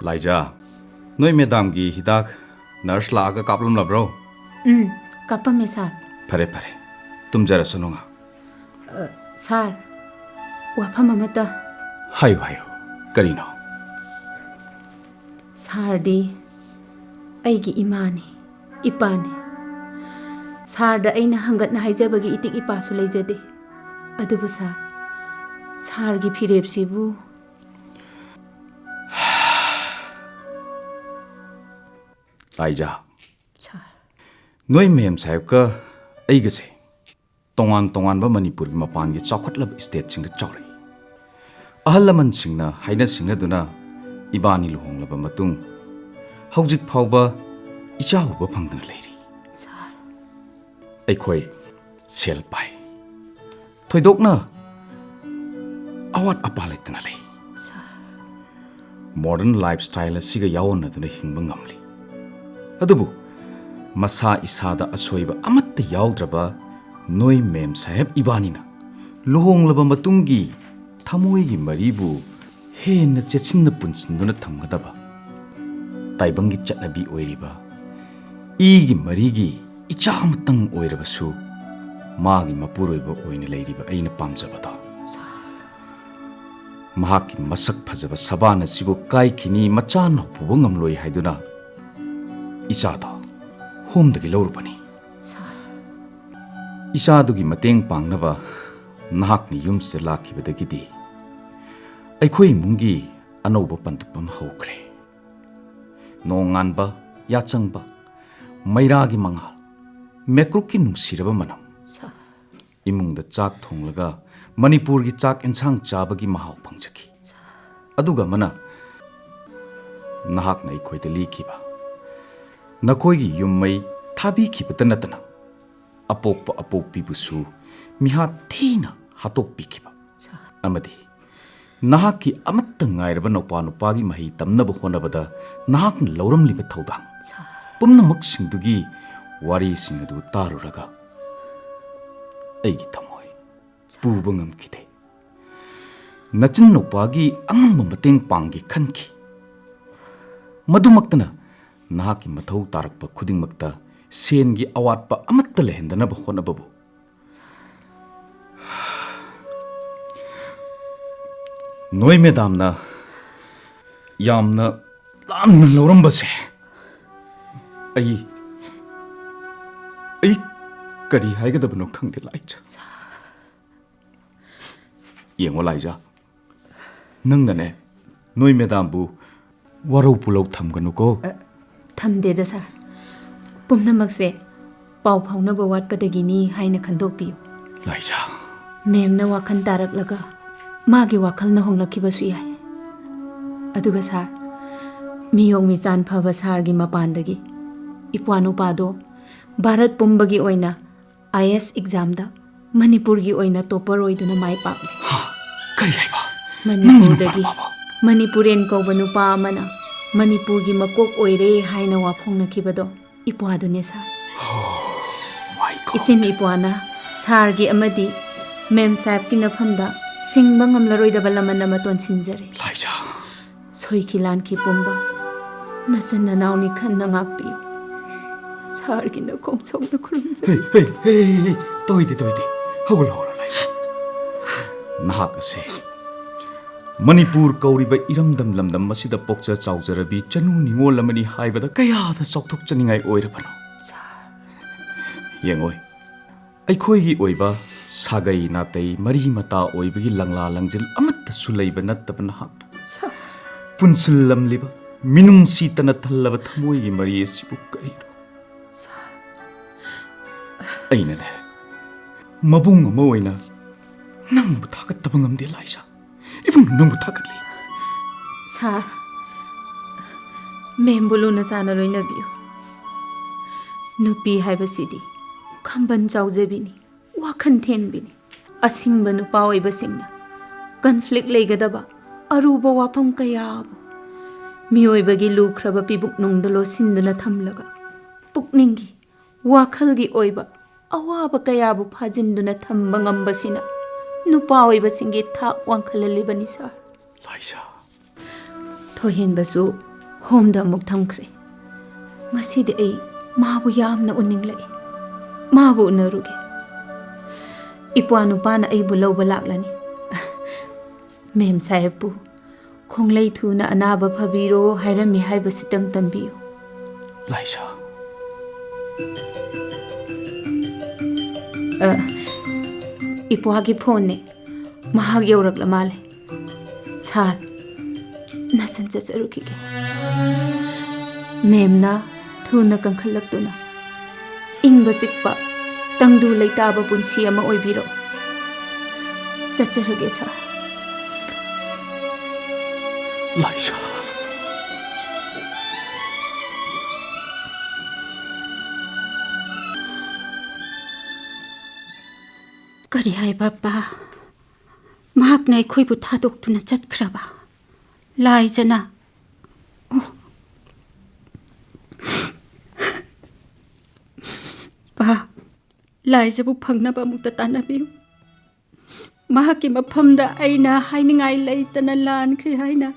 라이자 너희 매담기 히닥 नर्स लागा कापलम लब्रो कापमे सार फरे फरे तुम जरा सुनोगा सार वाफम अमता हायो हायो करीनो सारदी अैगी इमानी इपानी सारदा अैना हंगतना हाइजबगी इतिक इपासु लेजदे अदुबु सारगी फिरेबसिबु लाइजा नोई मेम साहेब का ऐगसे तोंगान तोंगान बा मणिपुर की मपान की चौखटलब स्टेट सिंग चौरई अहल लमन सिंगना हाइना सिंगना दुना इबानी लुहोंगलब मतुंग ꯍꯧꯖꯤꯛ ꯐꯥꯎꯕ ꯏꯆꯥ ꯎꯕ ꯐꯪꯗꯅ ꯂꯩꯔꯤ ꯁꯥꯔ ꯑꯩꯈꯣꯏ ꯁꯦꯜ ꯄꯥꯏ ꯊꯣꯏꯗꯣꯛꯅ ꯑꯋꯥꯠ ꯑꯄꯥ ꯂꯩꯇꯅ ꯂꯩ ꯁꯥꯔ ꯃꯣꯗꯔꯟ ꯂꯥꯏꯐ ꯁ꯭ꯇꯥꯏꯜ ꯑꯁꯤꯒ ꯌꯥꯎꯅꯗꯨꯅ ꯍꯤꯡꯕ ꯉꯝꯂꯤ ꯑꯗꯨꯕꯨ ꯃꯁꯥ ꯏꯁꯥꯗ ꯑꯁꯣꯏꯕ ꯑꯃꯠꯇ ꯌꯥꯎꯗ꯭ꯔꯕ ꯅꯣꯏ ꯃꯦꯝ ꯁꯥꯍꯦꯕ ꯏꯕꯥꯅꯤꯅ ꯂꯨꯍꯣꯡꯂꯕ ꯃꯇꯨꯡꯒꯤ ꯊꯃꯣꯏꯒꯤ ꯃꯔꯤꯕꯨ ꯍꯦꯟꯅ ꯆꯦꯠꯁꯤꯟꯅ ꯄꯨꯟꯁꯤꯟꯗꯨꯅ ꯊꯝꯒꯗꯕ ꯇꯥꯏꯕꯪꯒꯤ ꯆꯠꯅꯕꯤ ꯑꯣꯏꯔꯤꯕ ꯏꯒꯤ ꯃꯔꯤꯒꯤ ꯏꯆꯥ ꯑꯃꯇꯪ ꯑꯣꯏꯔꯕꯁꯨ ꯃꯥꯒꯤ ꯃꯄꯨꯔꯣꯏꯕ ꯑꯣꯏꯅ ꯂꯩꯔꯤꯕ ꯑꯩꯅ ꯄꯥꯝꯖꯕꯗꯣ ꯃꯍꯥꯛꯀꯤ ꯃꯁꯛ ꯐꯖꯕ ꯁꯕꯥꯟ ꯑꯁꯤꯕꯨ ꯀꯥꯏꯈꯤꯅꯤ ꯃꯆꯥꯅ ꯄꯨꯕ ꯉꯝꯂꯣꯏ ꯍꯥꯏꯗꯨꯅ ꯏꯆꯥꯗꯣ ꯍꯣꯝꯗꯒꯤ ꯂꯧꯔꯨꯕꯅꯤ ꯁꯥꯔ ꯏꯆꯥꯗꯨꯒꯤ ꯃꯇꯦꯡ ꯄꯥꯡꯅꯕ ꯅꯍꯥꯛꯅ ꯌꯨꯝꯁꯤꯗ ꯂꯥꯛꯈꯤꯕꯗꯒꯤꯗꯤ ꯑꯩꯈꯣꯏ ꯏꯃꯨꯡꯒꯤ ꯑꯅꯧꯕ ꯄꯟꯗꯨꯞ ꯑꯃ ꯍꯧꯈ꯭ꯔꯦ ꯅꯣꯡꯉꯥꯟꯕ ꯌꯥꯆꯪꯕ ꯃꯩꯔꯥꯒꯤ ꯃꯉꯥꯜ ꯃꯦꯀ꯭ꯔꯨꯛꯀꯤ ꯅꯨꯡꯁꯤꯔꯕ ꯃꯅꯝ ꯁꯥꯔ इमुंग चाक थोंलगा मणिपुर की चाक इंसांग चाबगी महाव फंगजखी अदुगा मना नहाक नै खोइद लीखिबा नकोइगी युम्मई थाबी खिबत नतना अपोप अपोपी बुसु मिहा थीना हातोक पिखिबा अमदी नहाक की अमत्त ngairaba नोपा नुपागी मही तमनब होनबदा नहाक लौरम लिबा थौदा पुमनमक सिंगदुगी वारी सिंगदु तारुरगा ऐगी थमोय पुबा ngamkide नचिन नोपागी अंगम मतेंग पांगी खनखी मधुमक्तना नहाकी मथौ तारकपा खुदिंगमक्ता सेनगी अवाटपा अमत्त लेहंदनब होनबबु नोय मेदामना यामना लानना लौरंबसे आई करी हाइगदबनो खंगदे लाइजा येंगो लाइजा नंगने नोय मेदामबु वरौ पुलौ थमगनुको थमदेदा सर पुमनमकसे पाव फाउनब वाटपदगिनी हाइना खंदोकपियो लाइजा मेमना वाखन तारकलगा मागी वाखल न होंगलखिबसु याय अदुगा sir मियोंग मिचान फबा Sargi मपानदगी इपानुपादो Bharat पुंबगी ओइना IS exam दा मणिपुर की ओइना टॉपर ओइदुना माइ पाकले करी हाइबा मणिपुर दगी मणिपुरेन कौबा नुपा अमना मणिपुर की मकोक ओइरे हाइना वाफोंगनखिबदो इपादुने सर इसिन इपाना सारगी अमदी मेम साहब की नफमदा सिंगबा ngamlaroidaba laman ama tonsinjare लाइजा सोइखि लानखि पुंबा नसन ननाउनी खन्ना ngakpiyo सारगी न खोंगसोंना खुरुमजरे हे तोइदे हगुल होरा लाइजा नहाक से मणिपुर कौरिबा इरमदम लमदम मसिदा पोक्चा चाउजरबी चनु निंगोल अमनी हाइबदा कयादा चौथुक चनिंगाई ओइरबनो येंगोय अइखोइगी ओइबा सागै नातै मरी मता ओइबगी लंगला लंगजिल अमत्त सुलैबा नत्तब नहाक पुनसिल्लमलिबा मिनुंसी तना थल्लबा थमोइगी मरी एसिबु करिनो अइनने मबुंग अमा ओइना नंगबु थागत्तबा ngamde लाइजा इबुंग नंगबु थागतली सर मेमबुलु न साना लोइनबियो नुपी हाइबसिदी खंबन चाउजेबिनी वाखन थेनबिनी असिंग नुपा ओइबसिंगना कन्फ्लिक्ट लेगदबा अरुबा वाफम कयाबो मियोइबगी लुख्रबा पिबुक नुंगदलो सिंदना थमलगा पुकनिंगी वाखलगी ओइबा अवाबा कयाबु फाजिंदुना थम्बा ngambasina नुपा ओइबसिंगी थाक वांखललिबनी सर लाइजा थोहेनबसु होमदा मुक थमख्रे मसिदे ए माबु यामना उनिंगलै माबु उनरुगे इपवा नुपाना ए बुलौबा लाक्लानी मेम साहेबु खोंगलै थुना अनाबा फबिरो हाइरमी हाइबसितंग तंबियो लाइजा इपवागी फोन ने महाग यौरकला माले सार नसन चचरुखिगे मेमना थुना कंखलक्तुना इंगबा चिकपा तंगदु लैताबा पुंसी अमा ओइबिरो चचरगे सार लाइजा ꯀꯔꯤ ꯍꯥꯏꯕ ꯄꯥ ꯃꯍꯥꯛꯅ ꯑꯩꯈꯣꯏꯕꯨ ꯊꯥꯗꯣꯛꯇꯨꯅ ꯆꯠꯈ꯭ꯔꯕ ꯂꯥꯏꯖꯅ ꯄꯥ ꯂꯥꯏꯖꯕꯨ ꯐꯪꯅꯕ ꯑꯃꯨꯛꯇ ꯇꯥꯟꯅꯕꯤꯌꯨ ꯃꯍꯥꯛꯀꯤ ꯃꯐꯝꯗ ꯑꯩꯅ ꯍꯥꯏꯅꯤꯡꯉꯥꯏ ꯂꯩꯇꯅ ꯂꯥꯟꯈ꯭ꯔꯦ ꯍꯥꯏꯅ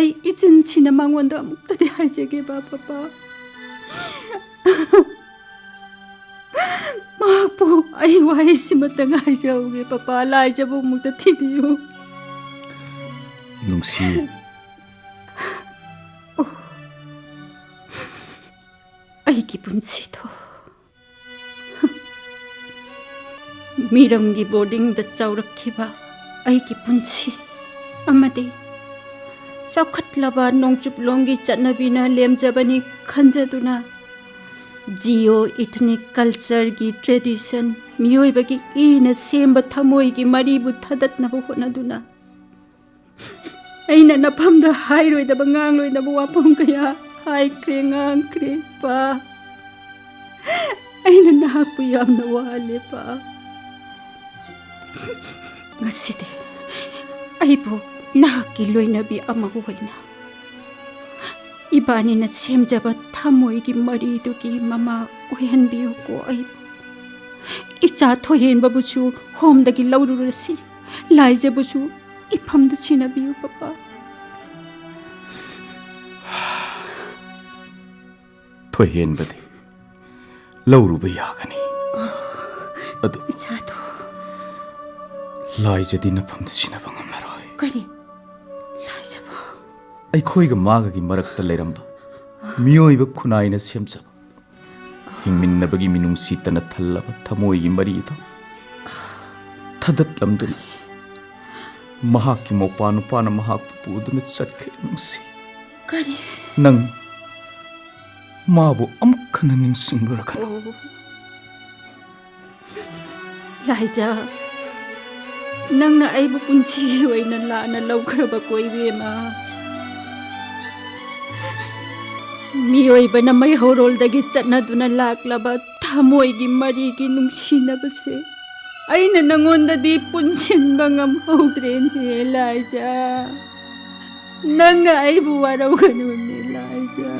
ꯑꯩ ꯏꯆꯤꯟꯁꯤꯅ ꯃꯉꯣꯟꯗ ꯑꯃꯨꯛꯇꯗꯤ ꯍꯥꯏꯖꯒꯦ ꯄꯄꯥ ꯃꯍꯥꯛꯄꯨ ꯑꯩ ꯋꯥꯍꯩꯁꯤꯃꯇꯪ ꯍꯥꯏꯖꯍꯧꯒꯦ ꯄꯄꯥ ꯂꯥꯏꯖꯕꯨ ꯑꯃꯨꯛꯇ ꯊꯤꯕꯤꯌꯨ ꯅꯨꯡꯁꯤ ꯑꯩꯒꯤ ꯄꯨꯟꯁꯤꯗꯣ ꯃꯤꯔꯝꯒꯤ ꯕꯣꯔꯗꯤꯡꯗ ꯆꯥꯎꯔꯛꯈꯤꯕ ꯑꯩꯒꯤ ꯄꯨꯟꯁꯤ ꯑꯃꯗꯤ ꯆꯥꯎꯈꯠꯂꯕ ꯅꯣꯡꯆꯨꯞꯂꯣꯝꯒꯤ ꯆꯠꯅꯕꯤꯅ ꯂꯦꯝꯖꯕꯅꯤ ꯈꯟꯖꯗꯨꯅ ꯖꯤꯑꯣ ꯏꯊꯅꯤꯛ ꯀꯜꯆꯔꯒꯤ ꯇ꯭ꯔꯦꯗꯤꯁꯟ ꯃꯤꯑꯣꯏꯕꯒꯤ ꯏꯅ ꯁꯦꯝꯕ ꯊꯃꯣꯏꯒꯤ ꯃꯔꯤꯕꯨ ꯊꯗꯠꯅꯕ ꯍꯣꯠꯅꯗꯨꯅ ꯑꯩꯅ ꯅꯐꯝꯗ ꯍꯥꯏꯔꯣꯏꯗꯕ ꯉꯥꯡꯂꯣꯏꯗꯕ ꯋꯥꯐꯝ ꯀꯌꯥ ꯍꯥꯏꯈ꯭ꯔꯦ ꯉꯥꯡꯈ꯭ꯔꯦ ꯄꯥ ꯑꯩꯅ ꯅꯍꯥꯛꯄꯨ ꯌꯥꯝꯅ ꯋꯥꯍꯜꯂꯦ ꯄꯥ ꯉꯁꯤꯗꯤ ꯑꯩꯕꯨ ꯅꯍꯥꯛꯀꯤ ꯂꯣꯏꯅꯕꯤ ꯑꯃ ꯑꯣꯏꯅ 이반이나 샘잡아 타모이기 머리두기 마마 오현비우고 아이부 이자 토현바부주 홈다기 라우루르시 라이자부주 이팜도 지나비우 빠빠 토현바디 라우루바 야가니 어두 이자도 라이자디 나팜도 지나방 amlaroy 그리 라이자부 ꯑꯩꯈꯣꯏꯒ ꯃꯥꯒꯒꯤ ꯃꯔꯛꯇ ꯂꯩꯔꯝꯕ ꯃꯤꯑꯣꯏꯕ ꯈꯨꯟꯅꯥꯏꯅ ꯁꯦꯝꯖꯕ ꯍꯤꯡꯃꯤꯟꯅꯕꯒꯤ ꯃꯤꯅꯨꯡꯁꯤ ꯇꯅ ꯊꯜꯂꯕ ꯊꯃꯣꯏꯒꯤ ꯃꯔꯤꯗ ꯊꯗꯠꯂꯝꯗꯨꯅ ꯃꯍꯥꯛꯀꯤ ꯃꯧꯄꯥ ꯅꯨꯄꯥꯅ ꯃꯍꯥꯛꯄꯨ ꯄꯨꯗꯨꯅ ꯆꯠꯈ꯭ꯔꯦ ꯅꯨꯡꯁꯤ 그리 ꯅꯪ ꯃꯥꯕꯨ ꯑꯃꯨꯛ ꯍꯟꯅ ꯅꯤꯡꯁꯤꯡꯂꯨꯔꯒꯅꯨ 라이자 ꯅꯪꯅ ꯑꯩꯕꯨ ꯄꯨꯟꯁꯤ ꯑꯣꯏꯅ ꯂꯥꯟꯅ ꯂꯧꯈ꯭ꯔꯕ ꯀꯣꯏꯕꯦꯝꯃ ꯃꯤꯑꯣꯏꯕꯅ ꯃꯩꯍꯧꯔꯣꯜꯗꯒꯤ ꯆꯠꯅꯗꯨꯅ ꯂꯥꯛꯂꯕ ꯊꯃꯣꯏꯒꯤ ꯃꯔꯤꯒꯤ ꯅꯨꯡꯁꯤꯅꯕꯁꯦ ꯑꯩꯅ ꯅꯪꯉꯣꯟꯗꯗꯤ ꯄꯨꯟꯁꯤꯟꯕ ꯉꯝꯍꯧꯗ꯭ꯔꯦꯅꯦ ꯂꯥꯏꯖꯥ ꯅꯪꯅ ꯑꯩꯕꯨ ꯋꯥꯔꯧꯒꯅꯨꯅꯦ ꯂꯥꯏꯖꯥ